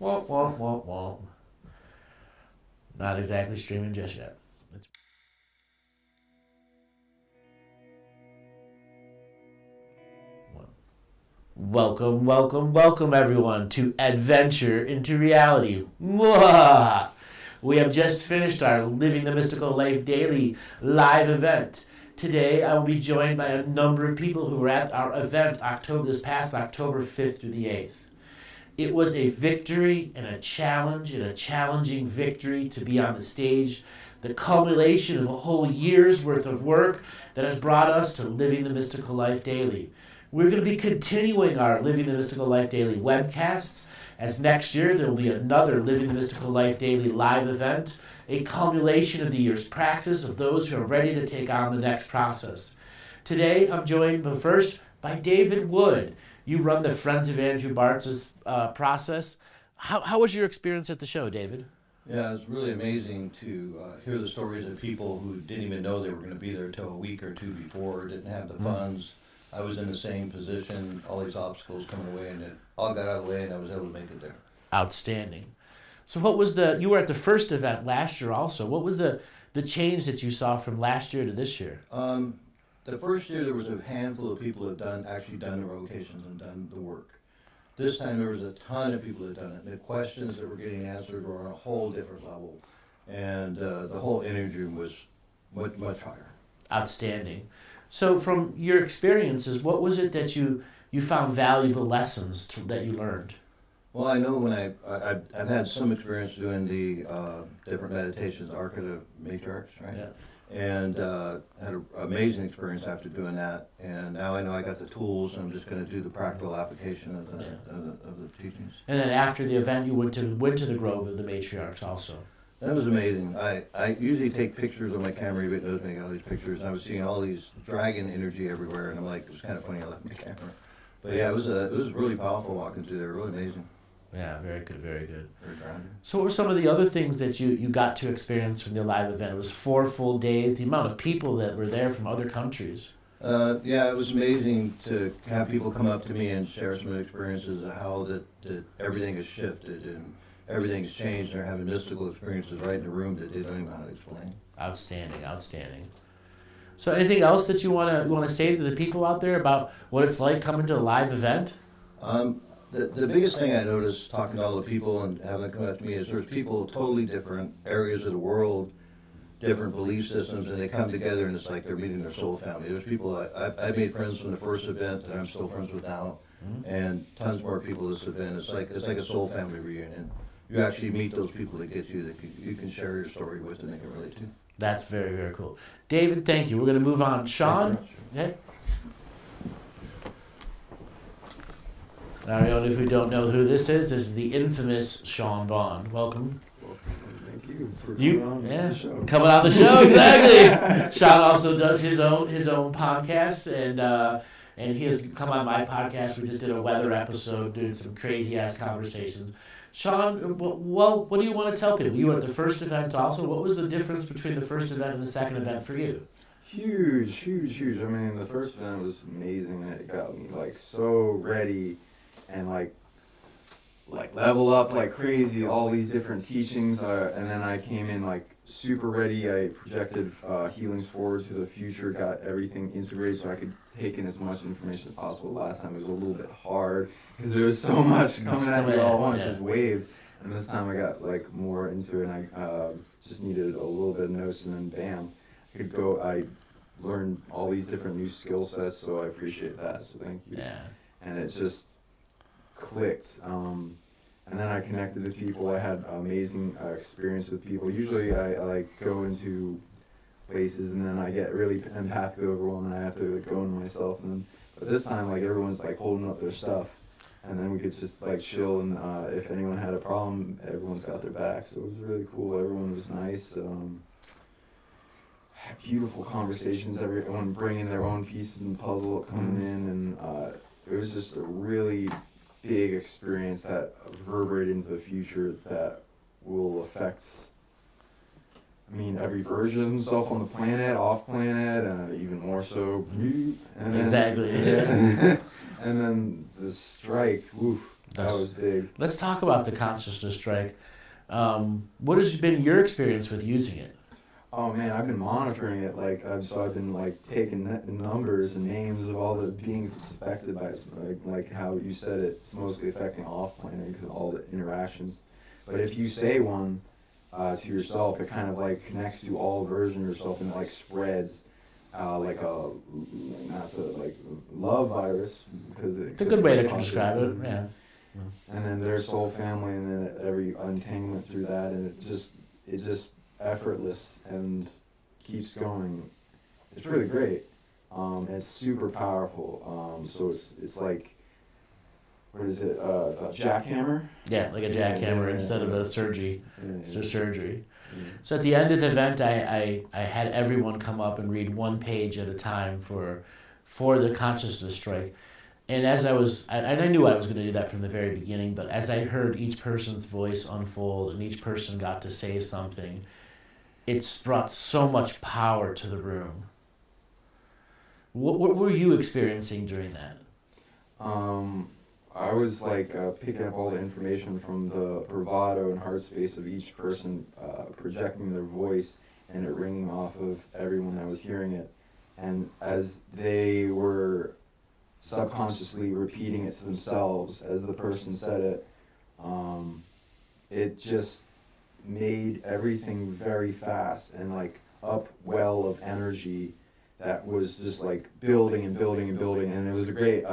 Womp, womp, womp, womp. Not exactly streaming just yet. Welcome, welcome, welcome everyone to Adventure into Reality. Mwah! We have just finished our Living the Mystical Life Daily live event. Today I will be joined by a number of people who were at our event this past October 5th through the 8th. It was a victory and a challenge and a challenging victory to be on the stage, the culmination of a whole year's worth of work that has brought us to Living the Mystical Life Daily. We're going to be continuing our Living the Mystical Life Daily webcasts, as next year there will be another Living the Mystical Life Daily live event, a culmination of the year's practice of those who are ready to take on the next process. Today I'm joined first by David Wood. You run the Friends of Andrew Bartz's process. How was your experience at the show, David? Yeah, it was really amazing to hear the stories of people who didn't even know they were going to be there until a week or two before, didn't have the funds. I was in the same position, all these obstacles coming away, and it all got out of the way, and I was able to make it there. Outstanding. So what was you were at the first event last year also. What was the change that you saw from last year to this year? The first year there was a handful of people that had actually done the rotations and done the work. This time there was a ton of people that had done it. The questions that were getting answered were on a whole different level, and the whole energy was much, much higher. Outstanding. So from your experiences, what was it that you found valuable lessons that you learned? Well, I know when I've had some experience doing the different meditations, Arc of the Matriarchs, right? Yeah. And had an amazing experience after doing that. And now I know I got the tools, and I'm just going to do the practical application of the teachings. And then after the event, you went to the Grove of the Matriarchs also. That was amazing. I usually take pictures on my camera. Everybody knows me. I got all these pictures, and I was seeing all these dragon energy everywhere, and I'm like, it was kind of funny I left my camera. But yeah, it was really powerful walking through there. Really amazing. Yeah, very good, very good. Very grounded. So what were some of the other things that you got to experience from the live event? It was 4 full days, the amount of people that were there from other countries. Yeah, it was amazing to have people come up to me and share some of the experiences of how that everything has shifted and everything's changed. They're having mystical experiences right in the room that they don't even know how to explain. Outstanding, outstanding. So anything else that you want to say to the people out there about what it's like coming to a live event? The biggest thing I noticed talking to all the people and having them come up to me is there's people totally different areas of the world, different belief systems, and they come together and it's like they're meeting their soul family. There's people I made friends from the first event that I'm still friends with now, and tons more people at this event. It's like a soul family reunion. You actually meet those people that get you, that you can share your story with and they can relate to. That's very, very cool. David, thank you. We're going to move on. Sean? Okay. Now, if we don't know who this is the infamous Sean Bond. Welcome. Thank you for coming on the show. Coming on the show, exactly. Sean also does his own podcast, and he has come on my podcast. We just did a weather episode, doing some crazy-ass conversations. Sean, well, what do you want to tell people? You were at the first event also. What was the difference between the first event and the second event for you? Huge, huge, huge. I mean, the first event was amazing, and it got me, like, so ready and, like level up like crazy, all these different teachings, and then I came in, like, super ready. I projected healings forward to the future, got everything integrated so I could take in as much information as possible. Last time it was a little bit hard because there was so much coming at me all at once, just wave. And this time I got, like, more into it, and I just needed a little bit of notes, and then bam, I learned all these different new skill sets, so I appreciate that, so thank you. Yeah. And it just clicked. And then I connected with people. I had amazing experience with people. Usually I like go into places and then I get really empathic overwhelmed and I have to, like, go into myself. But this time, like, everyone's, like, holding up their stuff, and then we could just, like, chill, and if anyone had a problem, everyone's got their back. So it was really cool. Everyone was nice. Had beautiful conversations. Everyone bringing their own pieces in the puzzle coming in, and it was just a really big experience that reverberated into the future that will affect, I mean, every version of himself on the planet, off planet, and even more so. And then, Exactly. Yeah. And then the strike, woof, That was big. Let's talk about the consciousness strike. What has been your experience with using it? Oh man, I've been monitoring it. I've been taking numbers and names of all the beings it's affected by. Like how you said it's mostly affecting off-planet because of all the interactions. But if you say one to yourself, it kind of connects to all versions of yourself and spreads like a love virus because it's a good way to describe it. Yeah. And then their soul family, and then every untanglement through that, and it just effortless and keeps going. It's really great. It's super powerful. So it's like, what is it? A jackhammer? Yeah, like a jackhammer instead of a surgery. It's a surgery. Yeah. So at the end of the event, I had everyone come up and read one page at a time for the consciousness strike. And as I knew I was going to do that from the very beginning, but as I heard each person's voice unfold and each person got to say something, it's brought so much power to the room. What were you experiencing during that? I was picking up all the information from the bravado and heart space of each person, projecting their voice and it ringing off of everyone that was hearing it. And as they were subconsciously repeating it to themselves as the person said it, it just made everything very fast and upwell of energy that was just building and building and building, and it was a great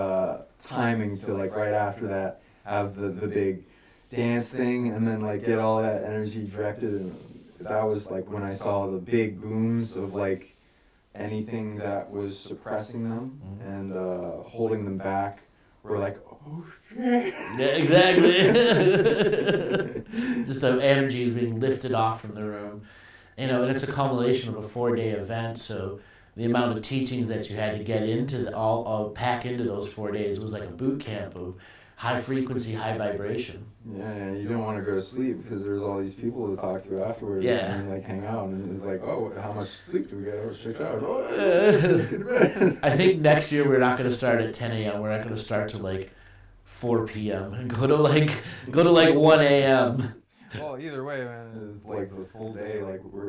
timing to right after that have the big dance thing and then get all that energy directed, and that was when I saw the big booms of anything that was suppressing them and holding them back were oh shit. Yeah, exactly. Just the energy is being lifted off from the room. And it's a culmination of a 4-day event, so the amount of teachings that you had to get into, all pack into those 4 days was like a boot camp of high frequency, high vibration. Yeah, and you don't want to go to sleep because there's all these people to talk to afterwards. Yeah. And hang out, and it's oh, how much sleep do we get? Oh, 6 hours. Oh, let's get to bed. I think next year we're not going to start at 10 a.m. We're not going to start to 4 p.m. and go to 1 a.m. Well, either way, man, it's the full day.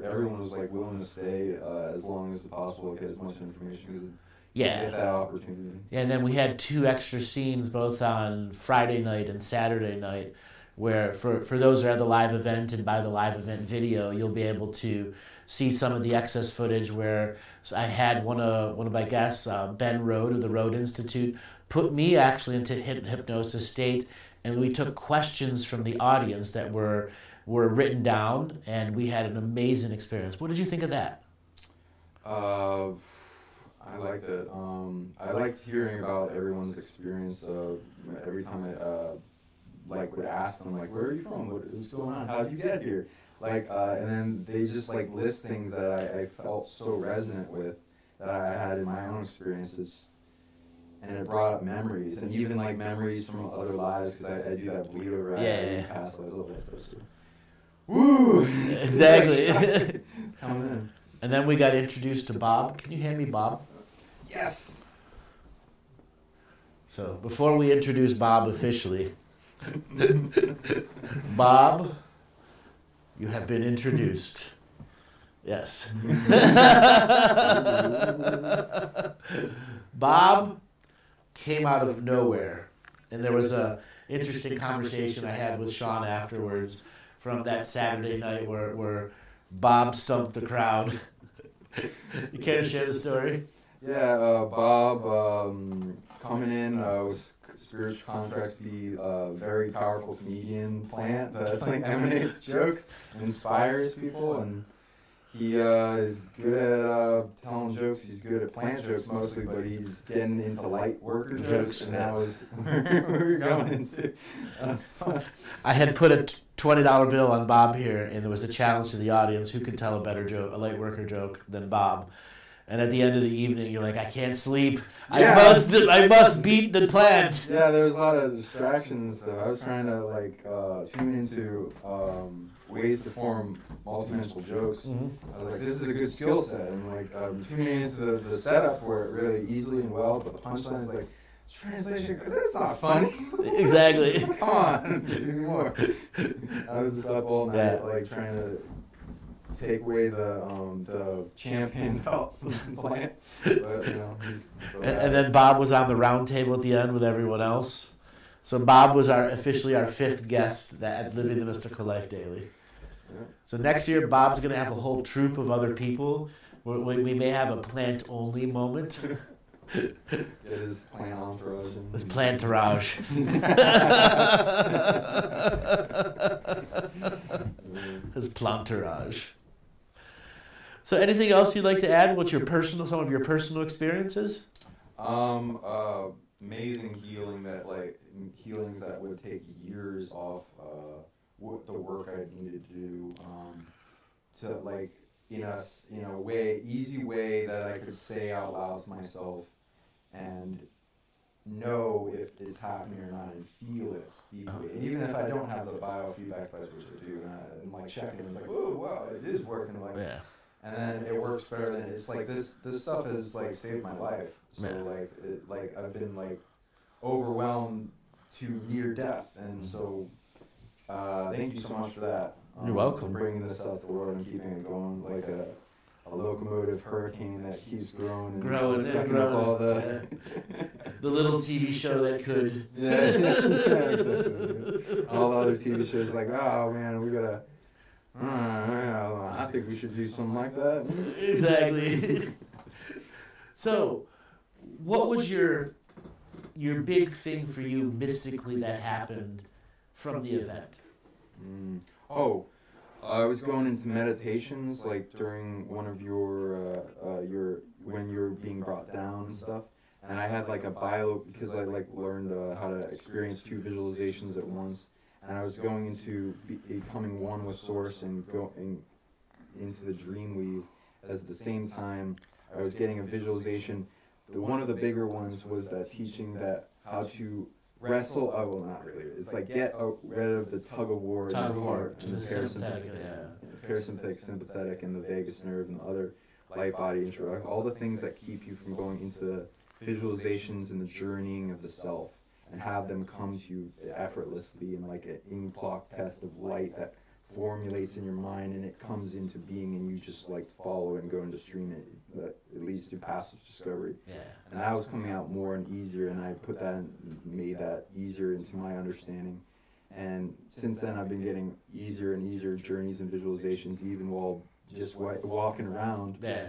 Everyone was willing to stay as long as possible to get as much information because get that opportunity. Yeah, and then we had 2 extra scenes both on Friday night and Saturday night, where for those who are at the live event and by the live event video, you'll be able to see some of the excess footage where I had one of my guests, Ben Rode of the Rode Institute, put me actually into hypnosis state. And we took questions from the audience that were written down, and we had an amazing experience. What did you think of that? I liked it. I liked hearing about everyone's experience. Every time I would ask them where are you from? What's going on? How did you get here? And then they just list things that I felt so resonant with that I had in my own experiences. And it brought up memories, and even memories from other lives, because I do that bleed over past lives, all that stuff. So. Woo! Exactly. It's coming in. And then we got introduced to Bob. Can you hand me Bob? Yes. So before we introduce Bob officially, Bob, you have been introduced. Yes. Bob came out of nowhere, and there was a interesting conversation I had with Sean afterwards from that Saturday night where Bob stumped the crowd. You care to share the story? Yeah, Bob coming in with spiritual contracts to be a very powerful comedian plant that emanates jokes, inspires people, and he is good at telling jokes. He's good at plant jokes mostly, but he's getting into light worker jokes, and that was where we were going into. That's fun. I had put a $20 bill on Bob here, and there was a challenge to the audience: who could tell a better joke, a light worker joke, than Bob? And at the end of the evening, you're I can't sleep. Yeah. I must beat the plant. Yeah, there was a lot of distractions. I was trying to tune into ways to form multidimensional jokes. Mm-hmm. I was this is a good skill set. And tuning into the setup for it really easily and well, but the punchline is translation, that's not funny. Exactly. Come on, give me more. I was just up all night, like trying to take away the champion belt from the plant. But, you know, he's so And then Bob was on the round table at the end with everyone else. So Bob was officially our 5th guest at Living the Mystical Life Daily. Yeah. So next year, Bob's going to have a whole troop of other people. We may have a plant-only moment. Get his plant entourage. His plantourage. His plantourage. So anything else you'd like to add? What's some of your personal experiences? Amazing healings that would take years off the work I needed to do to like in a easy way that I could say out loud to myself and know if it's happening or not and feel it deeply. And even if I don't have the biofeedback device, which I do, and I'm like checking, it's like, oh wow, it is working. Like, Yeah. and then it works better than it's like this stuff has like saved my life. So like I've been like overwhelmed to near death, and so thank you so much for that. You're welcome. For bringing this out to the world and keeping it going like a locomotive hurricane that keeps growing and sucking up all the the little TV show that could. All the other TV shows like, oh man, we gotta. I think we should do something like that. Exactly. So, what was your big thing for you mystically that happened from the event? I was going into meditations like during one of your when you're being brought down and stuff, and I had like a because I like learned how to experience 2 visualizations at once. And I was going into becoming one with Source and going into the dream weave. At the same time, I was getting a visualization. One of the bigger ones was that teaching that how to wrestle. Oh, well, not really. It's like get rid of the tug of war in your heart to the parasympathetic, sympathetic, and the vagus nerve and the other light body interact. All the things that keep you from going into the visualizations and the journeying of the self. And have them come to you effortlessly in like an ink block test of light that formulates in your mind and it comes into being and you just like follow and go into stream it. That it leads to passive discovery. Yeah. And that was coming out more and easier, and I made that easier into my understanding. And since then I've been getting easier and easier journeys and visualizations even while just walking around. Yeah.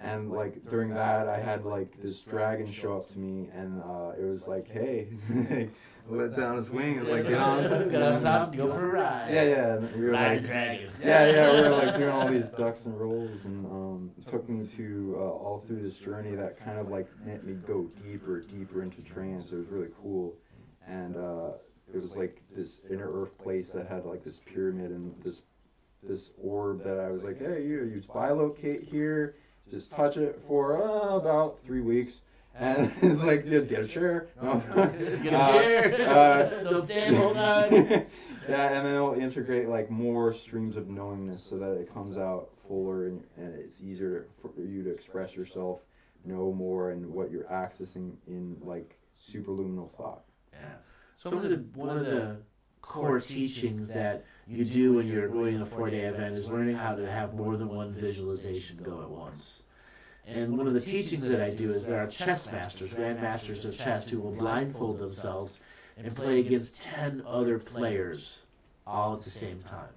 And like during that, I had like this dragon show up to me, and it was like, "Hey, let down his wings, like get on top, go for a ride." Yeah. And we were ride like, the dragon. Yeah. We were like doing all these ducks and rolls, and it took me to all through this journey that kind of like made me go deeper into trance. It was really cool, and it was like this inner earth place that had like this pyramid and this orb that I was like, "Hey, you bilocate here." Just touch it for about 3 weeks, and it's like, get a chair. No. Get a chair. Don't stand, hold on. Yeah, and then it'll integrate like more streams of knowingness so that it comes out fuller and it's easier for you to express yourself, know more, and what you're accessing in like superluminal thought. Yeah. So one of the core teachings that you do when you're going in a 4-day event is learning how to have more than one visualization go at once. And one of the teachings that I do is there are chess masters, grandmasters of chess, who will blindfold themselves and play against 10 other players all at the same time.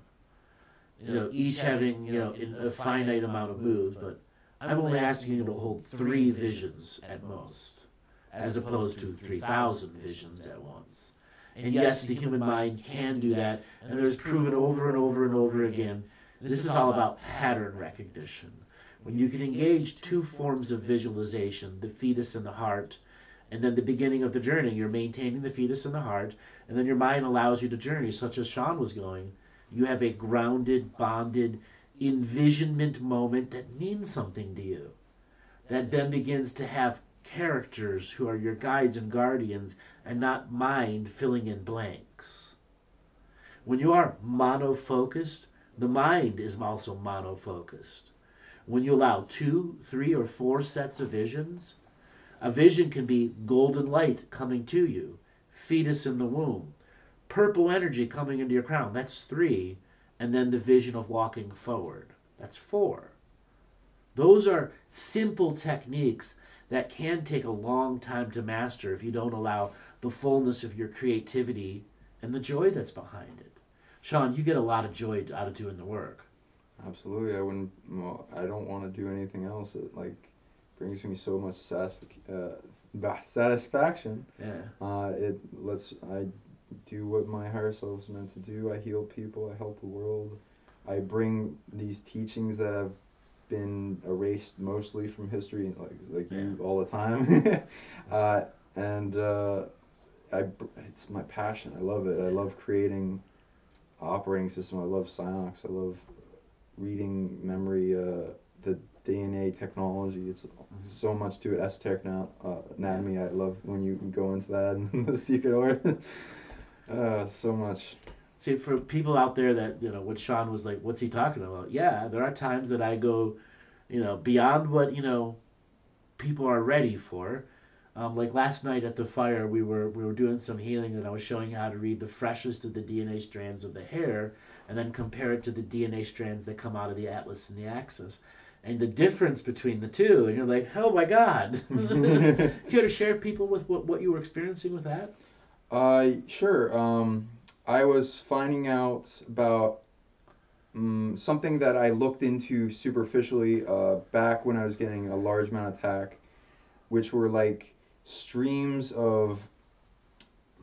Each having, a finite amount of moves, but I'm only asking you to hold 3 visions at most, as opposed to 3,000 visions at once. And yes, the human mind can do that, and there's proven over and over and over again. This is all about pattern recognition. When you can engage 2 forms of visualization, the fetus and the heart, and then the beginning of the journey, you're maintaining the fetus and the heart, and then your mind allows you to journey, such as Sean was going. You have a grounded, bonded envisionment moment that means something to you, that then begins to have characters who are your guides and guardians, and not mind filling in blanks. When you are monofocused, the mind is also monofocused. When you allow 2, 3, or 4 sets of visions, A vision can be golden light coming to you, fetus in the womb, purple energy coming into your crown. That's 3. And then the vision of walking forward. That's 4. Those are simple techniques that can take a long time to master if you don't allow the fullness of your creativity and the joy that's behind it. Sean, you get a lot of joy out of doing the work. Absolutely. I don't want to do anything else. It like brings me so much satisfaction. Yeah. I do what my higher self is meant to do. I heal people. I help the world. I bring these teachings that have been erased mostly from history, like you all the time. It's my passion. I love it. I love creating operating system. I love Psyox. I love reading memory, the DNA technology. It's so much to it. Esoteric anatomy. I love when you go into that and the secret order. So much. See, for people out there that, what Sean was like, what's he talking about? Yeah, there are times that I go, beyond what, people are ready for. Like last night at the fire, we were doing some healing, and I was showing you how to read the freshest of the DNA strands of the hair, and then compare it to the DNA strands that come out of the atlas and the axis, and the difference between the two. And you're like, oh my God! If you had to share people with what you were experiencing with that. Sure. I was finding out about something that I looked into superficially back when I was getting a large amount of attack, which were like streams of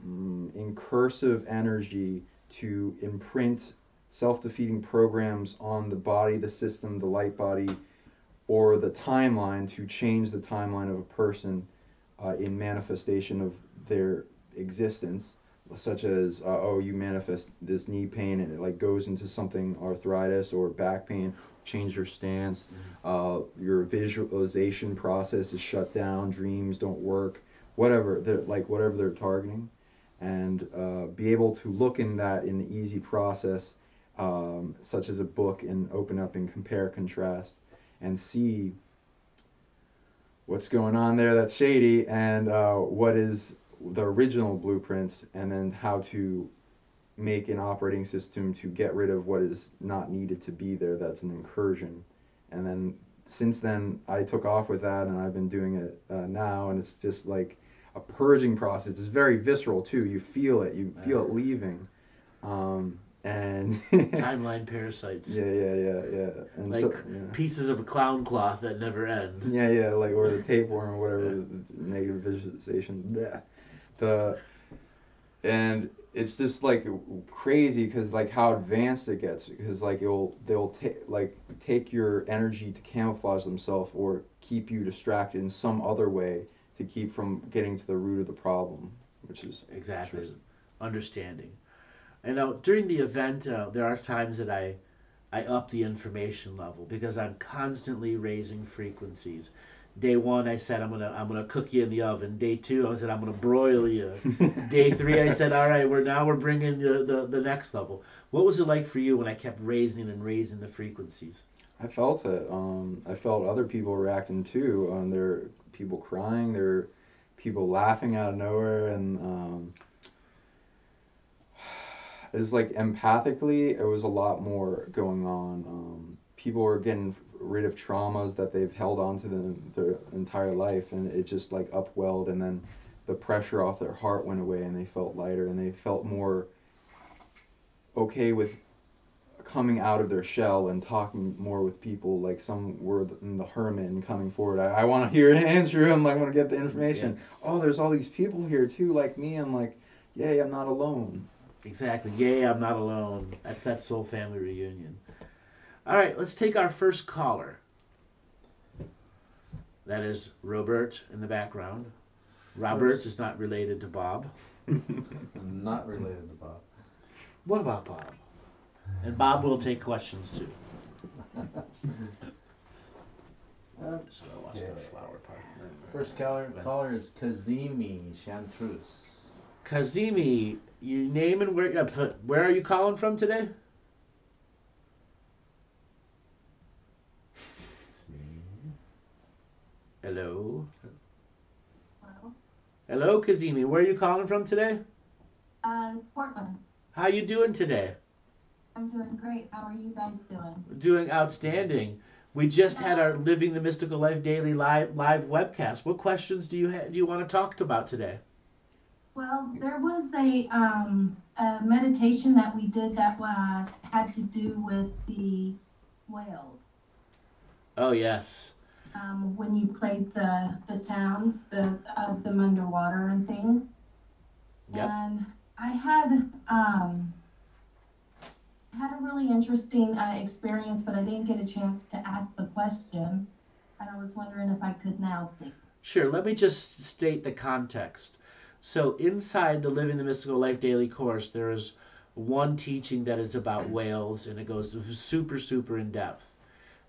incursive energy to imprint self-defeating programs on the body, the system, the light body, or the timeline to change the timeline of a person in manifestation of their existence, such as you manifest this knee pain and it like goes into something arthritis or back pain, change your stance, your visualization process is shut down, dreams don't work, whatever they're targeting, and be able to look in that in an easy process, such as a book, and open up and compare, contrast, and see what's going on there that's shady, and what is the original blueprint, and then how to make an operating system to get rid of what is not needed to be there, that's an incursion. And then since then I took off with that, and I've been doing it now, and it's just like a purging process. It's very visceral too. You feel it it leaving, and Timeline parasites. Yeah. And like pieces of a clown cloth that never end. Yeah, like, or the tapeworm or whatever, negative visualization. And it's just like crazy because like how advanced it gets, because like they'll take your energy to camouflage themselves or keep you distracted in some other way to keep from getting to the root of the problem, which is exactly understanding. And now during the event, there are times that I up the information level because I'm constantly raising frequencies. Day 1, I said I'm gonna cook you in the oven. Day 2, I said I'm gonna broil you. Day 3, I said, all right, we're bringing the next level. What was it like for you when I kept raising the frequencies? I felt it. I felt other people reacting too. There are people crying. There are people laughing out of nowhere, and it was like empathically, it was a lot more going on. People were getting rid of traumas that they've held on to their entire life, and it just like upwelled, and then the pressure off their heart went away, and they felt lighter, and they felt more okay with coming out of their shell and talking more with people. Like some were in the hermit and coming forward. I want to hear Andrew, and I want to get the information. Yeah. Oh, there's all these people here too, like me. I'm like, yay, I'm not alone. Exactly. Yay, I'm not alone. That's that soul family reunion. All right, let's take our first caller. That is Robert in the background. Robert is not related to Bob. I'm not related to Bob. What about Bob? And Bob will take questions too. So I lost the flower part. First caller is Kazimi Chantrus. Kazimi, you name and where are you calling from today? Hello? Hello, Kazimi. Where are you calling from today? Portland. How you doing today? I'm doing great. How are you guys doing? Doing outstanding. We just had our Living the Mystical Life Daily live webcast. What questions do you want to talk about today? Well, there was a meditation that we did that had to do with the whales. Oh yes. When you played the sounds of them underwater and things. Yep. And I had a really interesting experience, but I didn't get a chance to ask the question. And I was wondering if I could now, please. Sure. Let me just state the context. So inside the Living the Mystical Life Daily course, there is one teaching that is about whales, and it goes super, super in depth.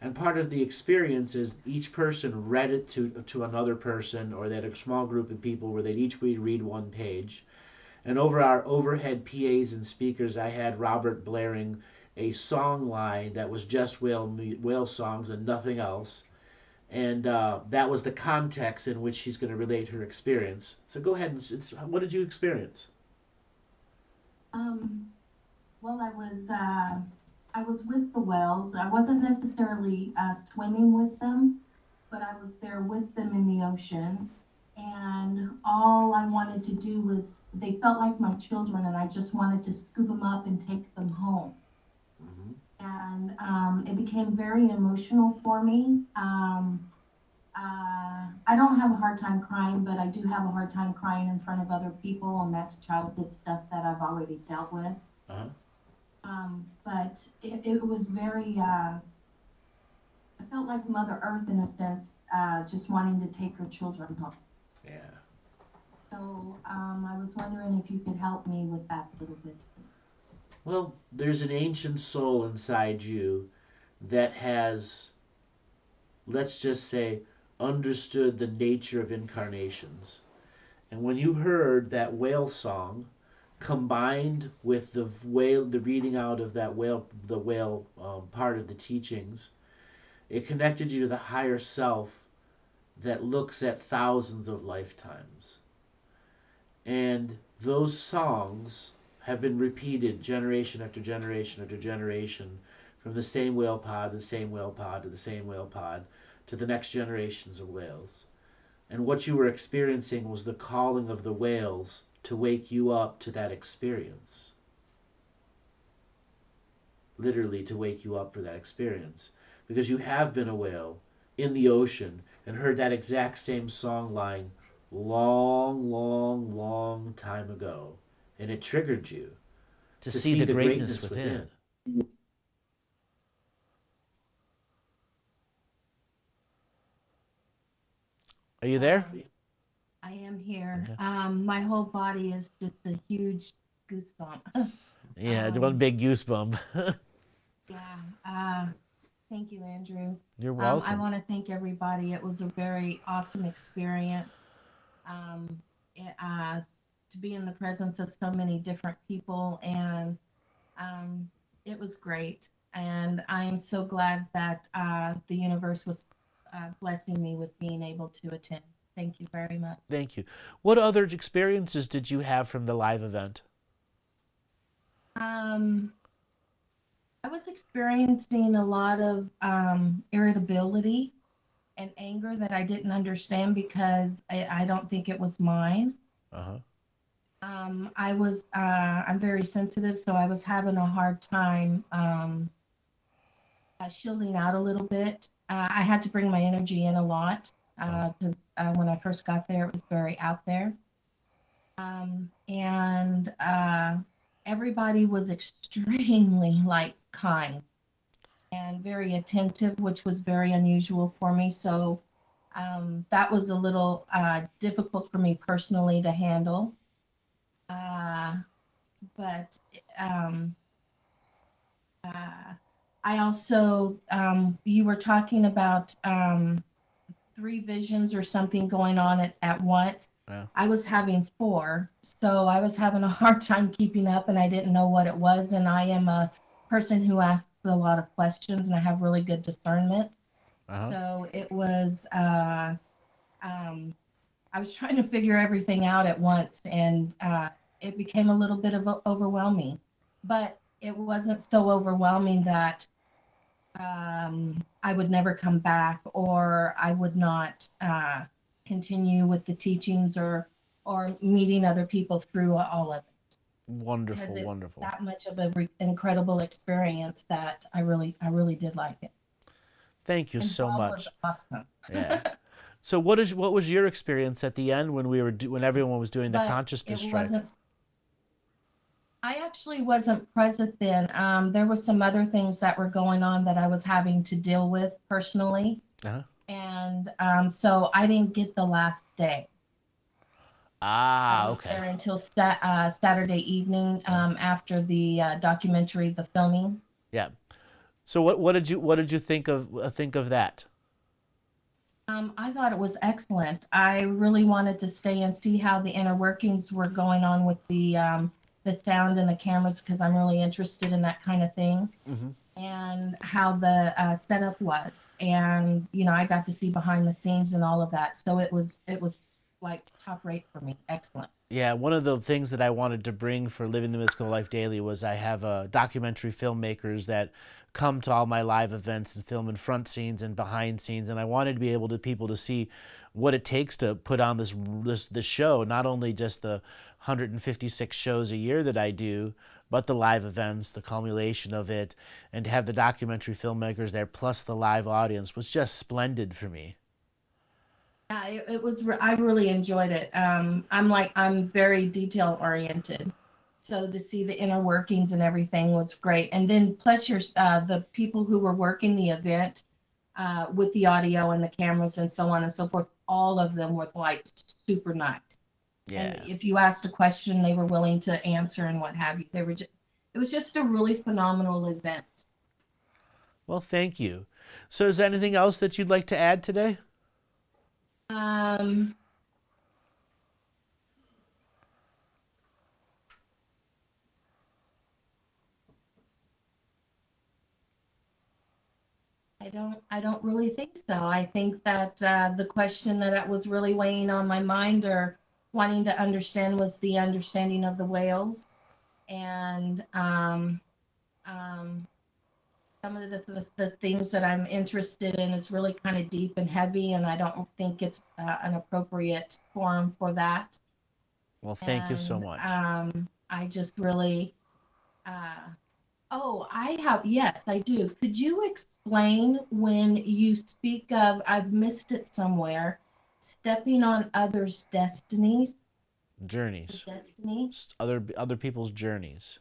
And part of the experience is each person read it to another person, or they had a small group of people where they'd each read one page. And over our overhead PAs and speakers, I had Robert blaring a song line that was just whale songs and nothing else. And that was the context in which she's going to relate her experience. So go ahead and what did you experience? Well, I was with the whales. I wasn't necessarily swimming with them, but I was there with them in the ocean. And all I wanted to do was, they felt like my children, and I just wanted to scoop them up and take them home. Mm-hmm. And it became very emotional for me. I don't have a hard time crying, but I do have a hard time crying in front of other people, and that's childhood stuff that I've already dealt with. Uh-huh. But it was very, I felt like Mother Earth in a sense, just wanting to take her children home. Yeah. So I was wondering if you could help me with that a little bit. Well, there's an ancient soul inside you that has, let's just say, understood the nature of incarnations. And when you heard that whale song, combined with the reading out of that the whale part of the teachings, it connected you to the higher self that looks at thousands of lifetimes. And those songs have been repeated generation after generation after generation, from the same whale pod to the same whale pod to the same whale pod to the next generations of whales. And what you were experiencing was the calling of the whales to wake you up to that experience. Literally to wake you up for that experience. Because you have been a whale in the ocean and heard that exact same song line long, long, long time ago. And it triggered you to see the greatness within. Are you there? I am here. Okay. My whole body is just a huge goosebump. Yeah, the one big goosebump. Yeah. Thank you, Andrew. You're welcome. I want to thank everybody. It was a very awesome experience. To be in the presence of so many different people, and it was great. And I am so glad that the universe was blessing me with being able to attend. Thank you very much. Thank you. What other experiences did you have from the live event? I was experiencing a lot of irritability and anger that I didn't understand because I don't think it was mine. Uh-huh. I'm very sensitive, so I was having a hard time shielding out a little bit. I had to bring my energy in a lot because when I first got there, it was very out there. And everybody was extremely kind and very attentive, which was very unusual for me. So that was a little difficult for me personally to handle. But I also, you were talking about 3 visions or something going on at once. Yeah. I was having 4, so I was having a hard time keeping up, and I didn't know what it was. And I am a person who asks a lot of questions, and I have really good discernment. Uh-huh. So it was I was trying to figure everything out at once, and it became a little bit of overwhelming. But it wasn't so overwhelming that I would never come back, or I would not continue with the teachings, or meeting other people through all of it. Wonderful, It wonderful. that much of an incredible experience that I really did like it. Thank you And so Bob much. was awesome. Yeah. So what was your experience at the end when when everyone was doing the But consciousness it strike? wasn't. I actually wasn't present then. There were some other things that were going on that I was having to deal with personally, Uh-huh. and so I didn't get the last day. I Ah, was okay. there until Saturday evening after the documentary, the filming. Yeah. So what did you think of that? I thought it was excellent. I really wanted to stay and see how the inner workings were going on with the sound and the cameras, because I'm really interested in that kind of thing, and how the setup was. And I got to see behind the scenes and all of that. So it was like top rate for me. Excellent. Yeah, one of the things that I wanted to bring for Living the Mystical Life Daily was I have documentary filmmakers that come to all my live events and film in front scenes and behind scenes, and I wanted to be able to people to see what it takes to put on this show, not only just the 156 shows a year that I do, but the live events, the culmination of it, and to have the documentary filmmakers there plus the live audience was just splendid for me. Yeah, it was. I really enjoyed it. I'm very detail oriented, so to see the inner workings and everything was great. And then plus the people who were working the event with the audio and the cameras and so on and so forth, all of them were like super nice. Yeah. And if you asked a question, they were willing to answer and what have you. It was just a really phenomenal event. Well, thank you. So is there anything else that you'd like to add today? I don't really think so. I think that the question that was really weighing on my mind or wanting to understand was the understanding of the whales, and some of the things that I'm interested in is really kind of deep and heavy, and I don't think it's an appropriate forum for that. Well, thank you so And much. I just really, yes, I do. Could you explain when you speak of, I've missed it somewhere, stepping on others' destinies? Journeys. Destiny? Other people's journeys.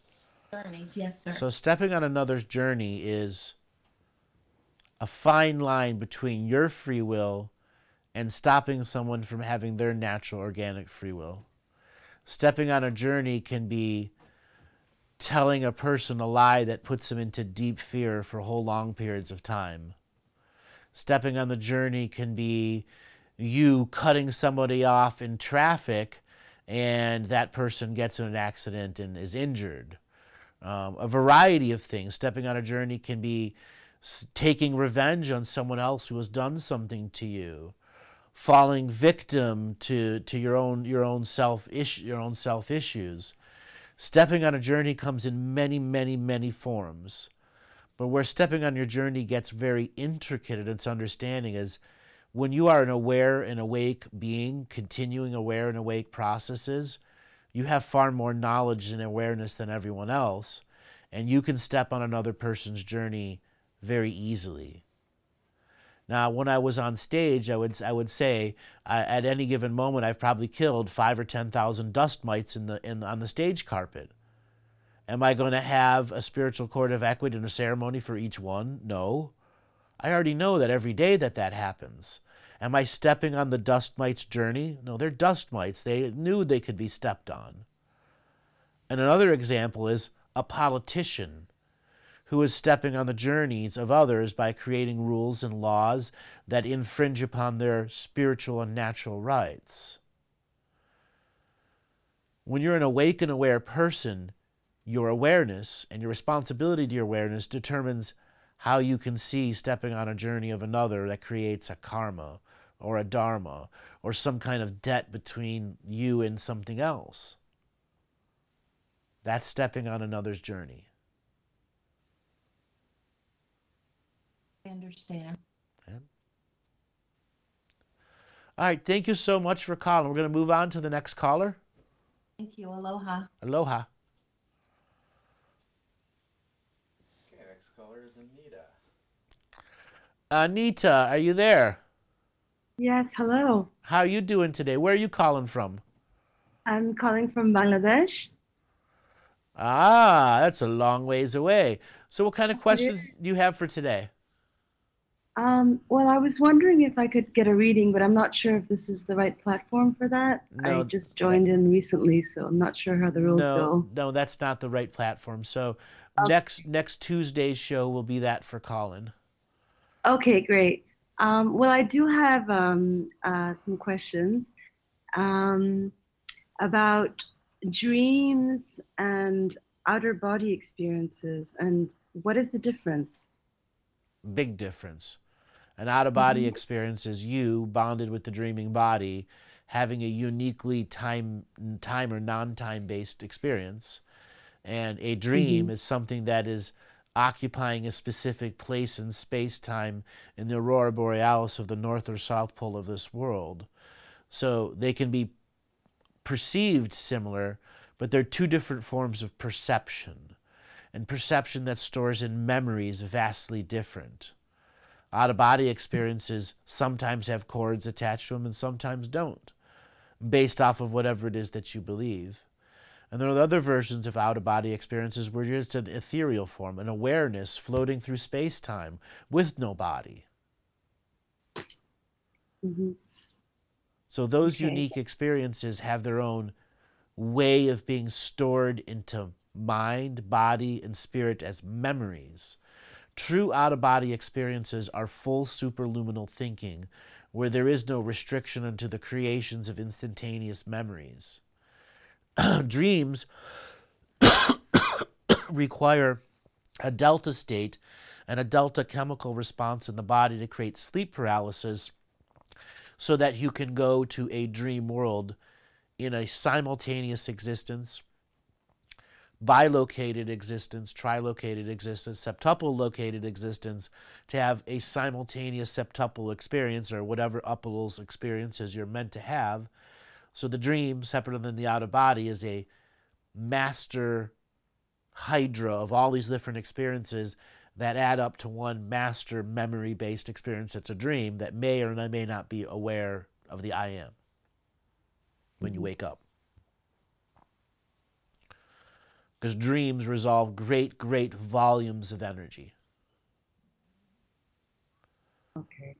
Journeys, yes, sir. So stepping on another's journey is a fine line between your free will and stopping someone from having their natural organic free will. Stepping on a journey can be telling a person a lie that puts them into deep fear for whole long periods of time. Stepping on the journey can be you cutting somebody off in traffic and that person gets in an accident and is injured. A variety of things. Stepping on a journey can be taking revenge on someone else who has done something to you, falling victim to your own self issues. Stepping on a journey comes in many, many, many forms. But where stepping on your journey gets very intricate in its understanding is when you are an aware and awake being, continuing aware and awake processes, you have far more knowledge and awareness than everyone else, and you can step on another person's journey very easily. Now, when I was on stage, I would say at any given moment I've probably killed 5,000 or 10,000 dust mites on the stage carpet. Am I going to have a spiritual court of equity and a ceremony for each one? No. I already know that every day that happens. Am I stepping on the dust mites' journey? No, they're dust mites. They knew they could be stepped on. And another example is a politician who is stepping on the journeys of others by creating rules and laws that infringe upon their spiritual and natural rights. When you're an awake and aware person, your awareness and your responsibility to your awareness determines how you can see stepping on a journey of another that creates a karma or a dharma or some kind of debt between you and something else. That's stepping on another's journey. I understand. Yeah. All right, thank you so much for calling. We're going to move on to the next caller. Thank you. Aloha. Aloha. Okay, next caller is Anita. Anita, are you there? Yes, hello. How are you doing today? Where are you calling from? I'm calling from Bangladesh. Ah, that's a long ways away. So what kind of questions do you have for today? Well, I was wondering if I could get a reading, but I'm not sure if this is the right platform for that. No, I just joined in recently, so I'm not sure how the rules go. No, that's not the right platform. So Okay. next Tuesday's show will be that for Colin. Okay, great. Well, I do have some questions about dreams and outer body experiences, and what is the difference? Big difference. An out-of-body experience is you bonded with the dreaming body, having a uniquely time or non-time based experience. And a dream is something that is occupying a specific place in space-time in the aurora borealis of the north or south pole of this world. So they can be perceived similar, but they're two different forms of perception. And perception that stores in memory is vastly different. Out-of-body experiences sometimes have cords attached to them and sometimes don't, based off of whatever it is that you believe. And there are other versions of out-of-body experiences where you're just an ethereal form, an awareness floating through space-time with no body. So those unique experiences have their own way of being stored into mind, body, and spirit as memories. True out-of-body experiences are full superluminal thinking, where there is no restriction unto the creations of instantaneous memories. Dreams require a delta state and a delta chemical response in the body to create sleep paralysis so that you can go to a dream world in a simultaneous existence, bilocated existence, trilocated existence, septuple located existence, to have a simultaneous septuple experience or whatever uples experiences you're meant to have. So the dream, separate than the out-of-body, is a master hydra of all these different experiences that add up to one master memory-based experience that's a dream that may or may not be aware of the I am when you wake up. Because dreams resolve great, great volumes of energy. Okay.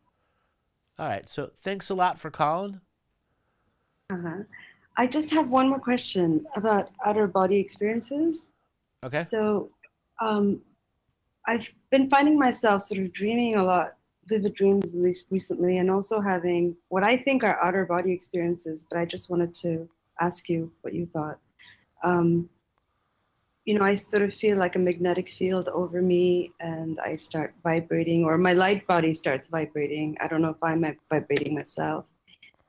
All right, so thanks a lot for calling. I just have one more question about outer body experiences. Okay. So I've been finding myself sort of dreaming a lot, vivid dreams at least recently, and also having what I think are outer body experiences, but I just wanted to ask you what you thought. You know, I sort of feel like a magnetic field over me and I start vibrating, or my light body starts vibrating. I don't know if I'm vibrating myself.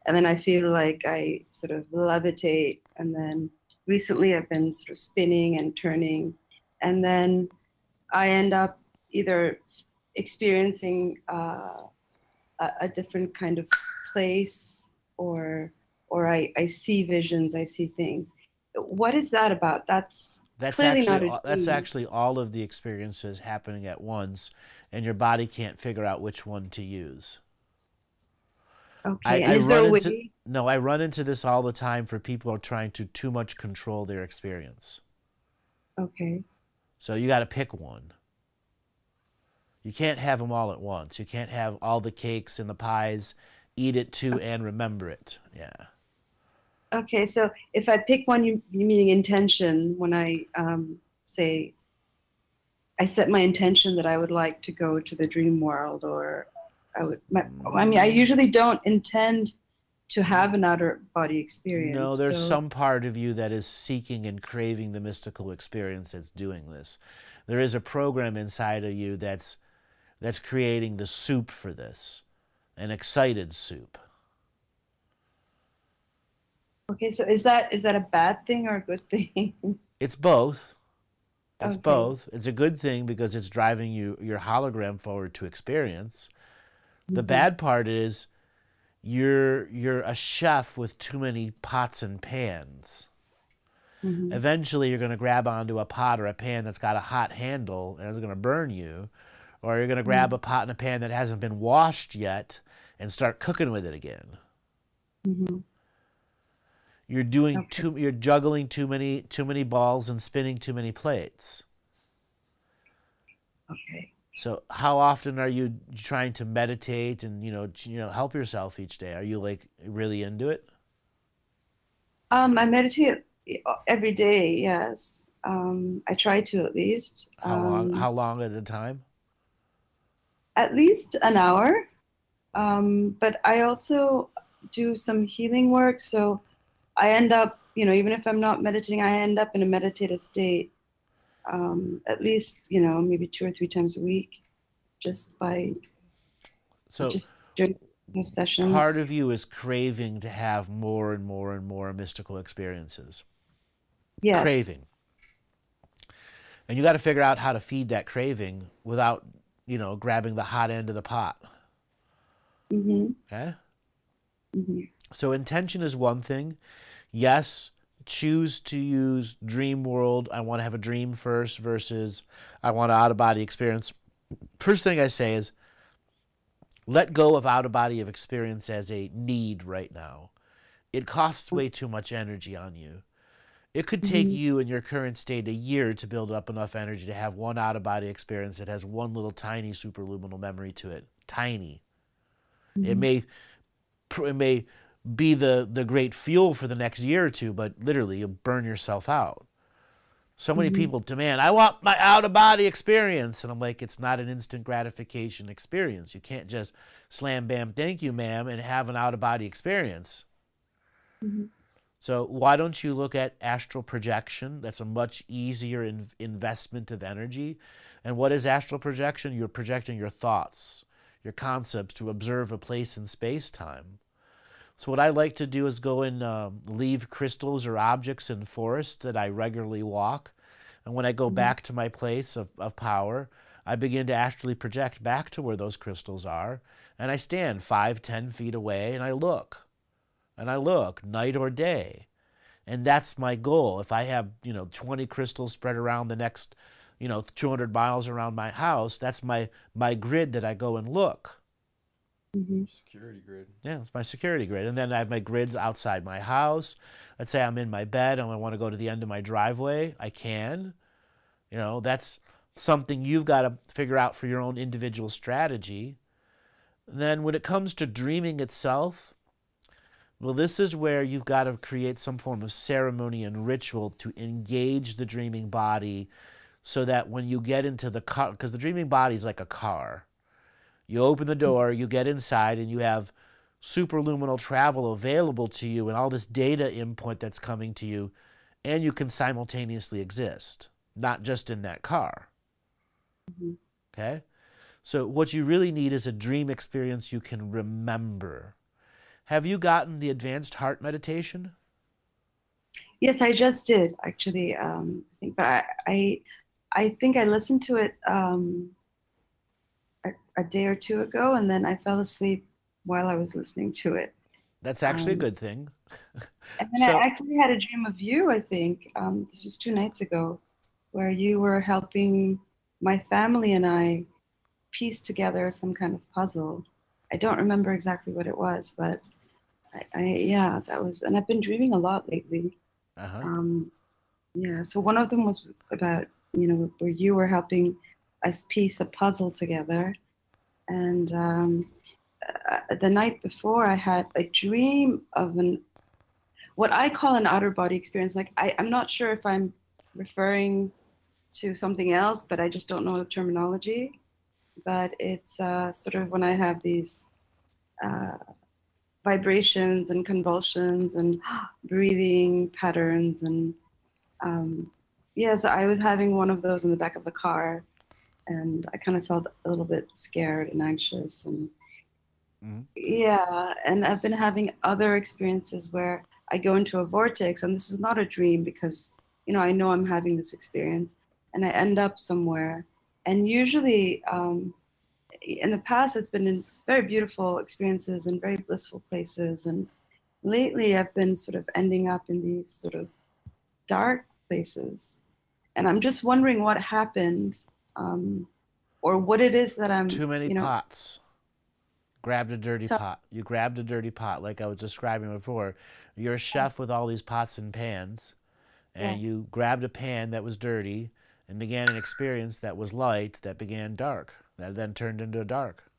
And then I feel like I sort of levitate. And then recently I've been sort of spinning and turning. And then I end up either experiencing a different kind of place, or I see visions, I see things. What is that about? That's actually all of the experiences happening at once, and your body can't figure out which one to use. Okay. I run into this all the time for people who are trying to too much control their experience. Okay. So you got to pick one. You can't have them all at once. You can't have all the cakes and the pies, eat it too, and remember it. Yeah. Okay, so if I pick one, you meaning intention, when I say, I set my intention that I would like to go to the dream world, or I usually don't intend to have an outer body experience. No, there's some part of you that is seeking and craving the mystical experience that's doing this. There is a program inside of you that's creating the soup for this. an excited soup. Okay, so is that a bad thing or a good thing? It's both. It's Okay. both. It's a good thing because it's driving your hologram forward to experience. The bad part is you're a chef with too many pots and pans. Eventually, you're going to grab onto a pot or a pan that's got a hot handle and it's going to burn you, or you're going to grab a pot and a pan that hasn't been washed yet and start cooking with it again. You're doing you're juggling too many balls and spinning too many plates. Okay. So how often are you trying to meditate and help yourself each day? Are you like really into it? I meditate every day. Yes. I try to at least. How long at a time? At least an hour. But I also do some healing work. So I end up, even if I'm not meditating, I end up in a meditative state. At least, maybe 2 or 3 times a week, just during those sessions. Part of you is craving to have more and more and more mystical experiences. Yes. Craving. And you got to figure out how to feed that craving without, grabbing the hot end of the pot. Okay? So intention is one thing. Yes, choose to use dream world. I want to have a dream first versus I want an out-of-body experience. First thing I say is let go of out-of-body experience as a need right now. It costs way too much energy on you. It could take you in your current state a year to build up enough energy to have one out-of-body experience that has one little tiny superluminal memory to it. Tiny. It may be the great fuel for the next year or two, but literally you'll burn yourself out. So many people demand, I want my out-of-body experience. And I'm like, it's not an instant gratification experience. You can't just slam, bam, thank you, ma'am, and have an out-of-body experience. So why don't you look at astral projection? That's a much easier investment of energy. And what is astral projection? You're projecting your thoughts, your concepts to observe a place in space-time. So what I like to do is go and leave crystals or objects in forests that I regularly walk. And when I go back to my place of power, I begin to astrally project back to where those crystals are. And I stand 5, 10 feet away and I look. And I look night or day. And that's my goal. If I have, 20 crystals spread around the next, 200 miles around my house, that's my grid that I go and look. Security grid. Yeah, it's my security grid. And then I have my grids outside my house. Let's say I'm in my bed and I want to go to the end of my driveway. I can. That's something you've got to figure out for your own individual strategy. And then when it comes to dreaming itself, well, this is where you've got to create some form of ceremony and ritual to engage the dreaming body so that when you get into the car, because the dreaming body is like a car. You open the door, you get inside, and you have superluminal travel available to you and all this data input that's coming to you, and you can simultaneously exist, not just in that car. Okay? So what you really need is a dream experience you can remember. Have you gotten the advanced heart meditation? Yes, I just did actually. But I think I listened to it a day or two ago, and then I fell asleep while I was listening to it. That's actually a good thing. And then I actually had a dream of you, I think. This was 2 nights ago, where you were helping my family and I piece together some kind of puzzle. I don't remember exactly what it was, but that was, and I've been dreaming a lot lately. So one of them was about, where you were helping us piece a puzzle together. And the night before I had a dream of what I call an outer body experience. Like I'm not sure if I'm referring to something else, but I just don't know the terminology. But it's sort of when I have these vibrations and convulsions and breathing patterns. And so I was having one of those in the back of the car, and I kind of felt a little bit scared and anxious. And Yeah, and I've been having other experiences where I go into a vortex, and this is not a dream because, I know I'm having this experience, and I end up somewhere. And usually, in the past, it's been in very beautiful experiences and very blissful places. And lately, I've been sort of ending up in these sort of dark places. And I'm just wondering what happened, or what it is that I'm, Too many pots. Grabbed a dirty So- pot. You grabbed a dirty pot, like I was describing before. You're a chef with all these pots and pans, and Yeah. you grabbed a pan that was dirty and began an experience that was light that began dark, that then turned into dark.